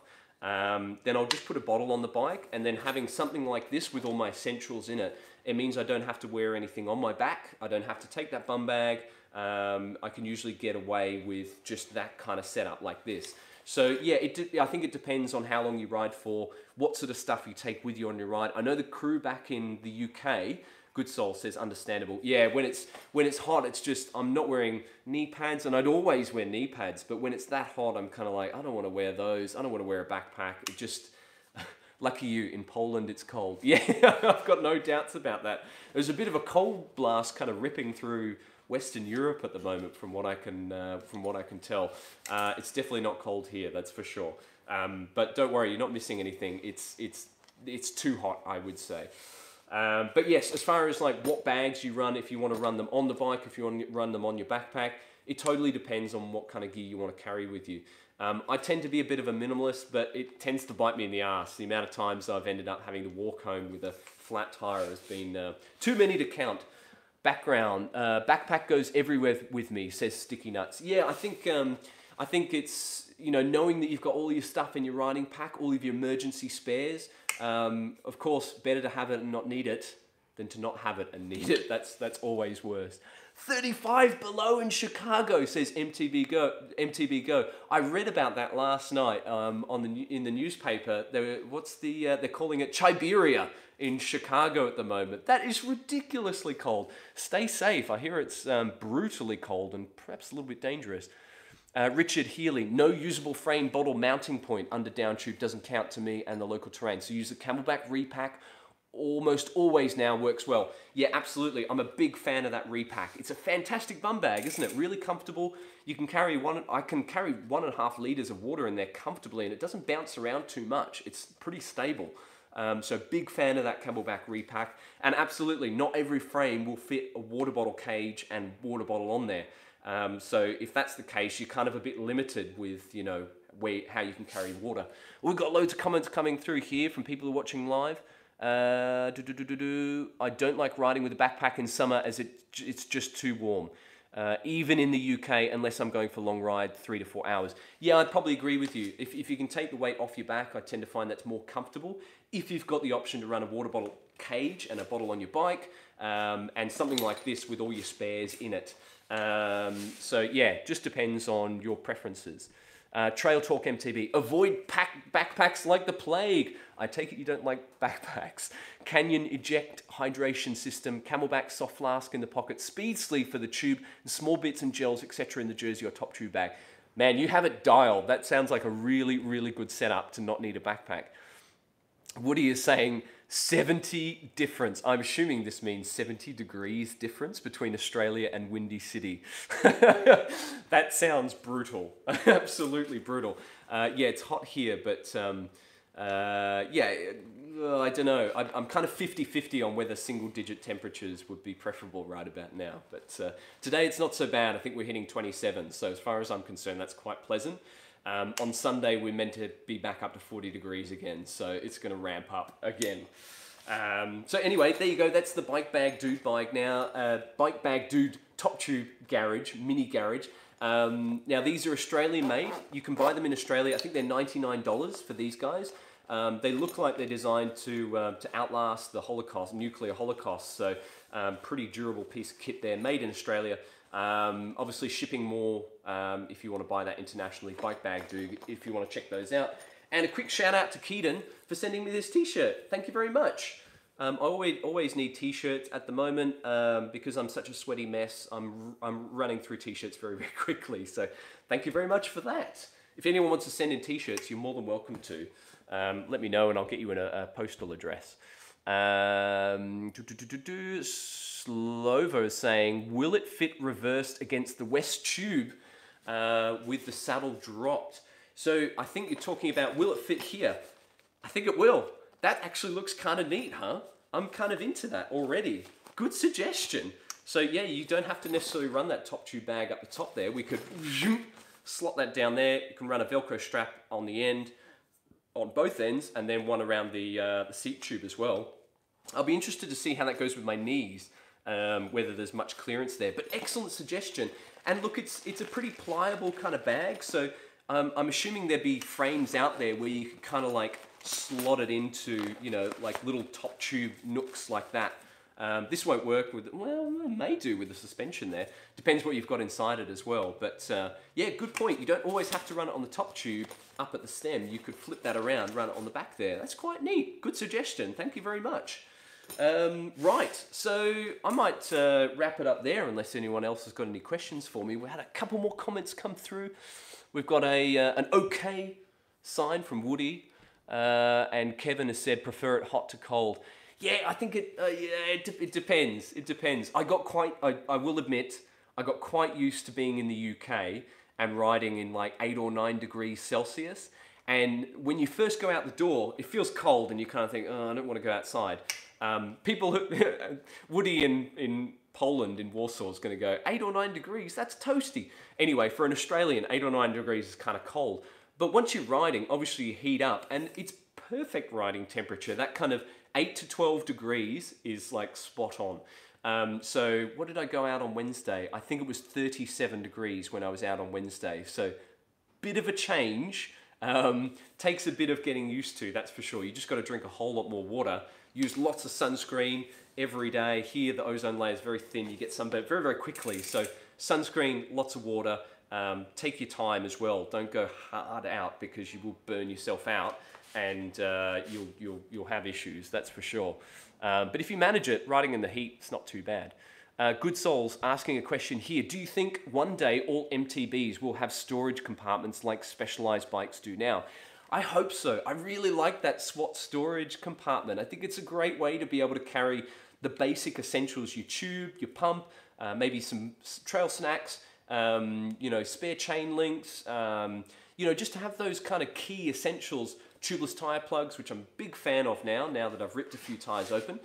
then I'll just put a bottle on the bike, and then having something like this with all my essentials in it, it means I don't have to wear anything on my back. I don't have to take that bum bag. I can usually get away with just that kind of setup like this. So yeah, I think it depends on how long you ride for, what sort of stuff you take with you on your ride. I know the crew back in the UK, Good Soul says understandable. Yeah, when it's hot, it's just, I'm not wearing knee pads, and I'd always wear knee pads, but when it's that hot, I'm kind of like, I don't want to wear those. I don't want to wear a backpack. It just, lucky you, in Poland it's cold. Yeah, I've got no doubts about that. There's a bit of a cold blast kind of ripping through Western Europe at the moment, from what I can tell. It's definitely not cold here, that's for sure. But don't worry, you're not missing anything. It's too hot, I would say. But yes, as far as like what bags you run, if you want to run them on the bike, if you want to run them on your backpack, it totally depends on what kind of gear you want to carry with you. I tend to be a bit of a minimalist, but it tends to bite me in the ass. The amount of times I've ended up having to walk home with a flat tire has been too many to count. Background, backpack goes everywhere with me, says Sticky Nuts. Yeah, I think I think it's, knowing that you've got all your stuff in your riding pack, all of your emergency spares. Of course, better to have it and not need it than to not have it and need it. That's always worse. 35 below in Chicago, says MTB Go. I read about that last night in the newspaper. They're calling it Chiberia in Chicago at the moment. That is ridiculously cold. Stay safe. I hear it's brutally cold and perhaps a little bit dangerous. Richard Healy, no usable frame bottle mounting point under down tube doesn't count to me and the local terrain. So use the Camelback repack. Almost always now works well. Yeah, absolutely. I'm a big fan of that repack. It's a fantastic bum bag, isn't it? Really comfortable. You can carry I can carry 1.5 liters of water in there comfortably, and it doesn't bounce around too much. It's pretty stable. So big fan of that Camelback repack. And absolutely, not every frame will fit a water bottle cage and water bottle on there. So if that's the case, you're kind of a bit limited with, how you can carry water. We've got loads of comments coming through here from people who are watching live. I don't like riding with a backpack in summer as it's just too warm. Even in the UK, unless I'm going for a long ride, 3 to 4 hours. Yeah, I'd probably agree with you. If you can take the weight off your back, I tend to find that's more comfortable. If you've got the option to run a water bottle cage and a bottle on your bike, and something like this with all your spares in it. So yeah, just depends on your preferences. Trail Talk MTB, avoid backpacks like the plague. I take it you don't like backpacks. Canyon eject hydration system, Camelback soft flask in the pocket, speed sleeve for the tube, and small bits and gels, etc. in the jersey or top tube bag. Man, you have it dialed. That sounds like a really, really good setup to not need a backpack. Woody is saying 70 difference. I'm assuming this means 70 degrees difference between Australia and Windy City. That sounds brutal. Absolutely brutal. Yeah, it's hot here, but I don't know. I'm kind of 50-50 on whether single-digit temperatures would be preferable right about now. But today it's not so bad. I think we're hitting 27. So as far as I'm concerned, that's quite pleasant. On Sunday, we're meant to be back up to 40 degrees again, so it's going to ramp up again. So anyway, there you go. That's the Bike Bag Dude bike now. Bike Bag Dude top tube garage, mini garage. Now, these are Australian made. You can buy them in Australia. I think they're $99 for these guys. They look like they're designed to outlast the Holocaust, nuclear Holocaust. So pretty durable piece of kit there, made in Australia. Obviously shipping more if you want to buy that internationally. Bike Bag Dude, if you want to check those out. And a quick shout out to Keaton for sending me this t-shirt. Thank you very much. I always need t-shirts at the moment because I'm such a sweaty mess. I'm running through t-shirts very, very quickly. So thank you very much for that. If anyone wants to send in t-shirts, you're more than welcome to. Let me know and I'll get you in a postal address. Slovo is saying, will it fit reversed against the West Tube with the saddle dropped? So I think you're talking about, will it fit here? I think it will. That actually looks kind of neat, huh? I'm kind of into that already. Good suggestion. So yeah, you don't have to necessarily run that top tube bag up the top there. We could slot that down there. You can run a Velcro strap on the end, on both ends, and then one around the seat tube as well. I'll be interested to see how that goes with my knees, whether there's much clearance there. But excellent suggestion. And look, it's a pretty pliable kind of bag. So I'm assuming there'd be frames out there where you can kind of like slot it into, like little top tube nooks like that. This won't work with, well, it may do with the suspension there. Depends what you've got inside it as well. But yeah, good point. You don't always have to run it on the top tube up at the stem. You could flip that around, run it on the back there. That's quite neat. Good suggestion. Thank you very much. Right, so I might wrap it up there unless anyone else has got any questions for me. We had a couple more comments come through. We've got an okay sign from Woody, and Kevin has said prefer it hot to cold. Yeah, I think it depends. It depends. I will admit, I got quite used to being in the UK and riding in like 8 or 9 degrees Celsius. And when you first go out the door, it feels cold and you kind of think, oh, I don't want to go outside. Woody in Poland, in Warsaw, is going to go, 8 or 9 degrees, that's toasty. Anyway, for an Australian, 8 or 9 degrees is kind of cold. But once you're riding, obviously you heat up, and it's perfect riding temperature. That kind of 8 to 12 degrees is like spot on. So what did I go out on Wednesday? I think it was 37 degrees when I was out on Wednesday. So bit of a change. Takes a bit of getting used to, that's for sure. You just got to drink a whole lot more water. Use lots of sunscreen every day. Here, the ozone layer is very thin. You get sunburned very, very quickly. So sunscreen, lots of water. Take your time as well. Don't go hard out because you will burn yourself out and you'll have issues, that's for sure. But if you manage it, riding in the heat, it's not too bad. Good Souls asking a question here. Do you think one day all MTBs will have storage compartments like Specialized bikes do now? I hope so. I really like that SWAT storage compartment. I think it's a great way to be able to carry the basic essentials, your tube, your pump, maybe some trail snacks, spare chain links, just to have those kind of key essentials. Tubeless tire plugs, which I'm a big fan of now that I've ripped a few tires open.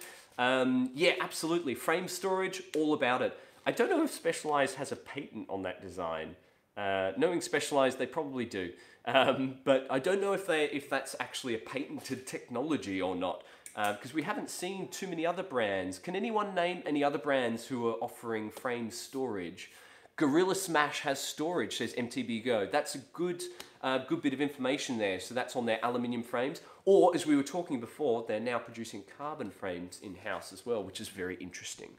Yeah, absolutely. Frame storage, all about it. I don't know if Specialized has a patent on that design. Knowing Specialized, they probably do. But I don't know if that's actually a patented technology or not, because we haven't seen too many other brands. Can anyone name any other brands who are offering frame storage? Gorilla Smash has storage, says MTB Go. That's a good bit of information there. So that's on their aluminium frames. Or, as we were talking before, they're now producing carbon frames in-house as well, which is very interesting.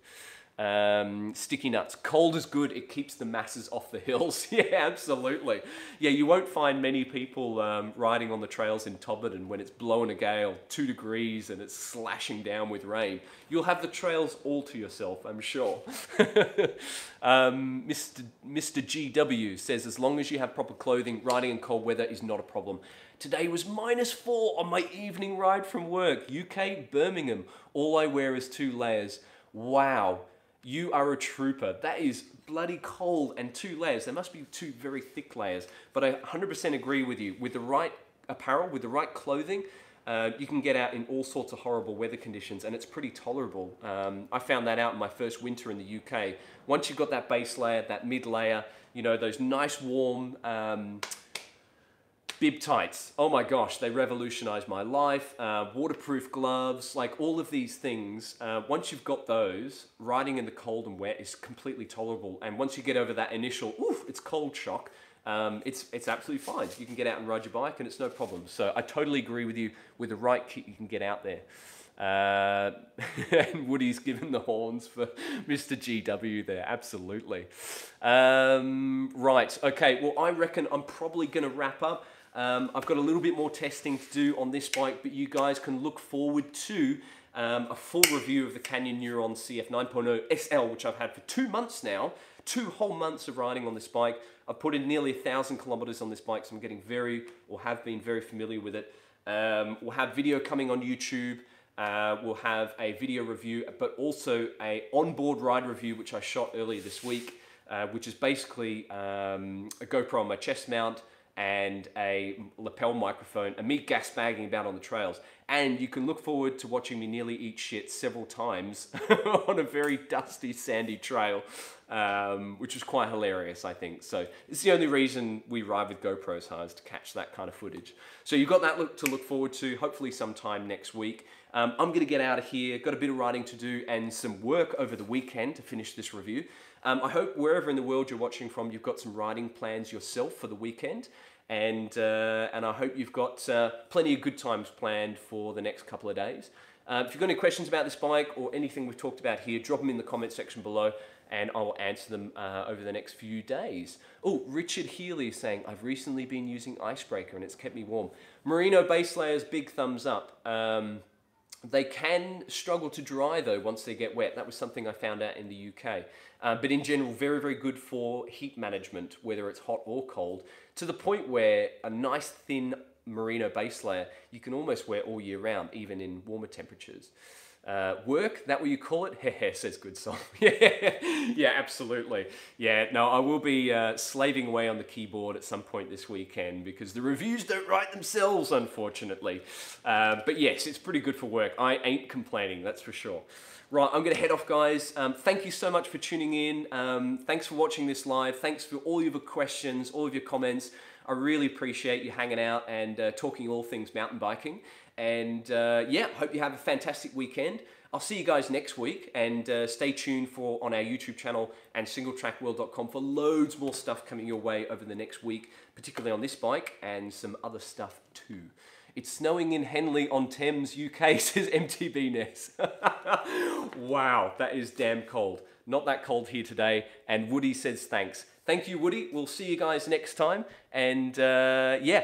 Sticky nuts. Cold is good. It keeps the masses off the hills. Yeah, absolutely. Yeah, you won't find many people riding on the trails in Tobberton when it's blowing a gale, 2 degrees, and it's slashing down with rain. You'll have the trails all to yourself, I'm sure. Mr. GW says, as long as you have proper clothing, riding in cold weather is not a problem. Today was -4 on my evening ride from work. UK, Birmingham. All I wear is 2 layers. Wow. You are a trooper. That is bloody cold, and 2 layers. There must be 2 very thick layers. But I 100% agree with you. With the right apparel, with the right clothing, you can get out in all sorts of horrible weather conditions, and it's pretty tolerable. I found that out in my first winter in the UK. Once you've got that base layer, that mid layer, those nice warm bib tights. Oh my gosh, they revolutionized my life. Waterproof gloves, like all of these things. Once you've got those, riding in the cold and wet is completely tolerable. And once you get over that initial, oof, it's cold shock, it's absolutely fine. You can get out and ride your bike and it's no problem. So I totally agree with you. With the right kit, you can get out there. And Woody's given the horns for Mr. GW there, absolutely. Right, okay, well, I reckon I'm probably going to wrap up. I've got a little bit more testing to do on this bike, but you guys can look forward to a full review of the Canyon Neuron CF 9.0 SL, which I've had for 2 months now, 2 whole months of riding on this bike. I've put in nearly 1,000 kilometers on this bike, so I'm getting have been very familiar with it. We'll have video coming on YouTube. We'll have a video review, but also a onboard ride review, which I shot earlier this week, which is basically a GoPro on my chest mount and a lapel microphone, and me gas bagging about on the trails. And you can look forward to watching me nearly eat shit several times on a very dusty, sandy trail, which was quite hilarious, I think. So it's the only reason we ride with GoPros, is to catch that kind of footage. So you've got that to look forward to, hopefully sometime next week. I'm going to get out of here, got a bit of riding to do and some work over the weekend to finish this review. I hope wherever in the world you're watching from, you've got some riding plans yourself for the weekend. And I hope you've got plenty of good times planned for the next couple of days. If you've got any questions about this bike or anything we've talked about here, drop them in the comment section below and I'll answer them over the next few days. Oh, Richard Healy is saying, I've recently been using Icebreaker and it's kept me warm. Merino base layers, big thumbs up. They can struggle to dry though once they get wet. That was something I found out in the UK. But in general, very, very good for heat management, whether it's hot or cold, to the point where a nice thin merino base layer you can almost wear all year round, even in warmer temperatures. Work, that what you call it? Hehe, says Good Soul. Yeah, absolutely. Yeah, no, I will be slaving away on the keyboard at some point this weekend because the reviews don't write themselves, unfortunately. But yes, it's pretty good for work. I ain't complaining, that's for sure. Right, I'm going to head off, guys. Thank you so much for tuning in. Thanks for watching this live. Thanks for all of your questions, all of your comments. I really appreciate you hanging out and talking all things mountain biking. And yeah, hope you have a fantastic weekend. I'll see you guys next week, and stay tuned on our YouTube channel and singletrackworld.com for loads more stuff coming your way over the next week, particularly on this bike and some other stuff too. It's snowing in Henley-on-Thames, UK, says MTB Ness. Wow, that is damn cold. Not that cold here today. And Woody says thanks. Thank you, Woody. We'll see you guys next time. And yeah,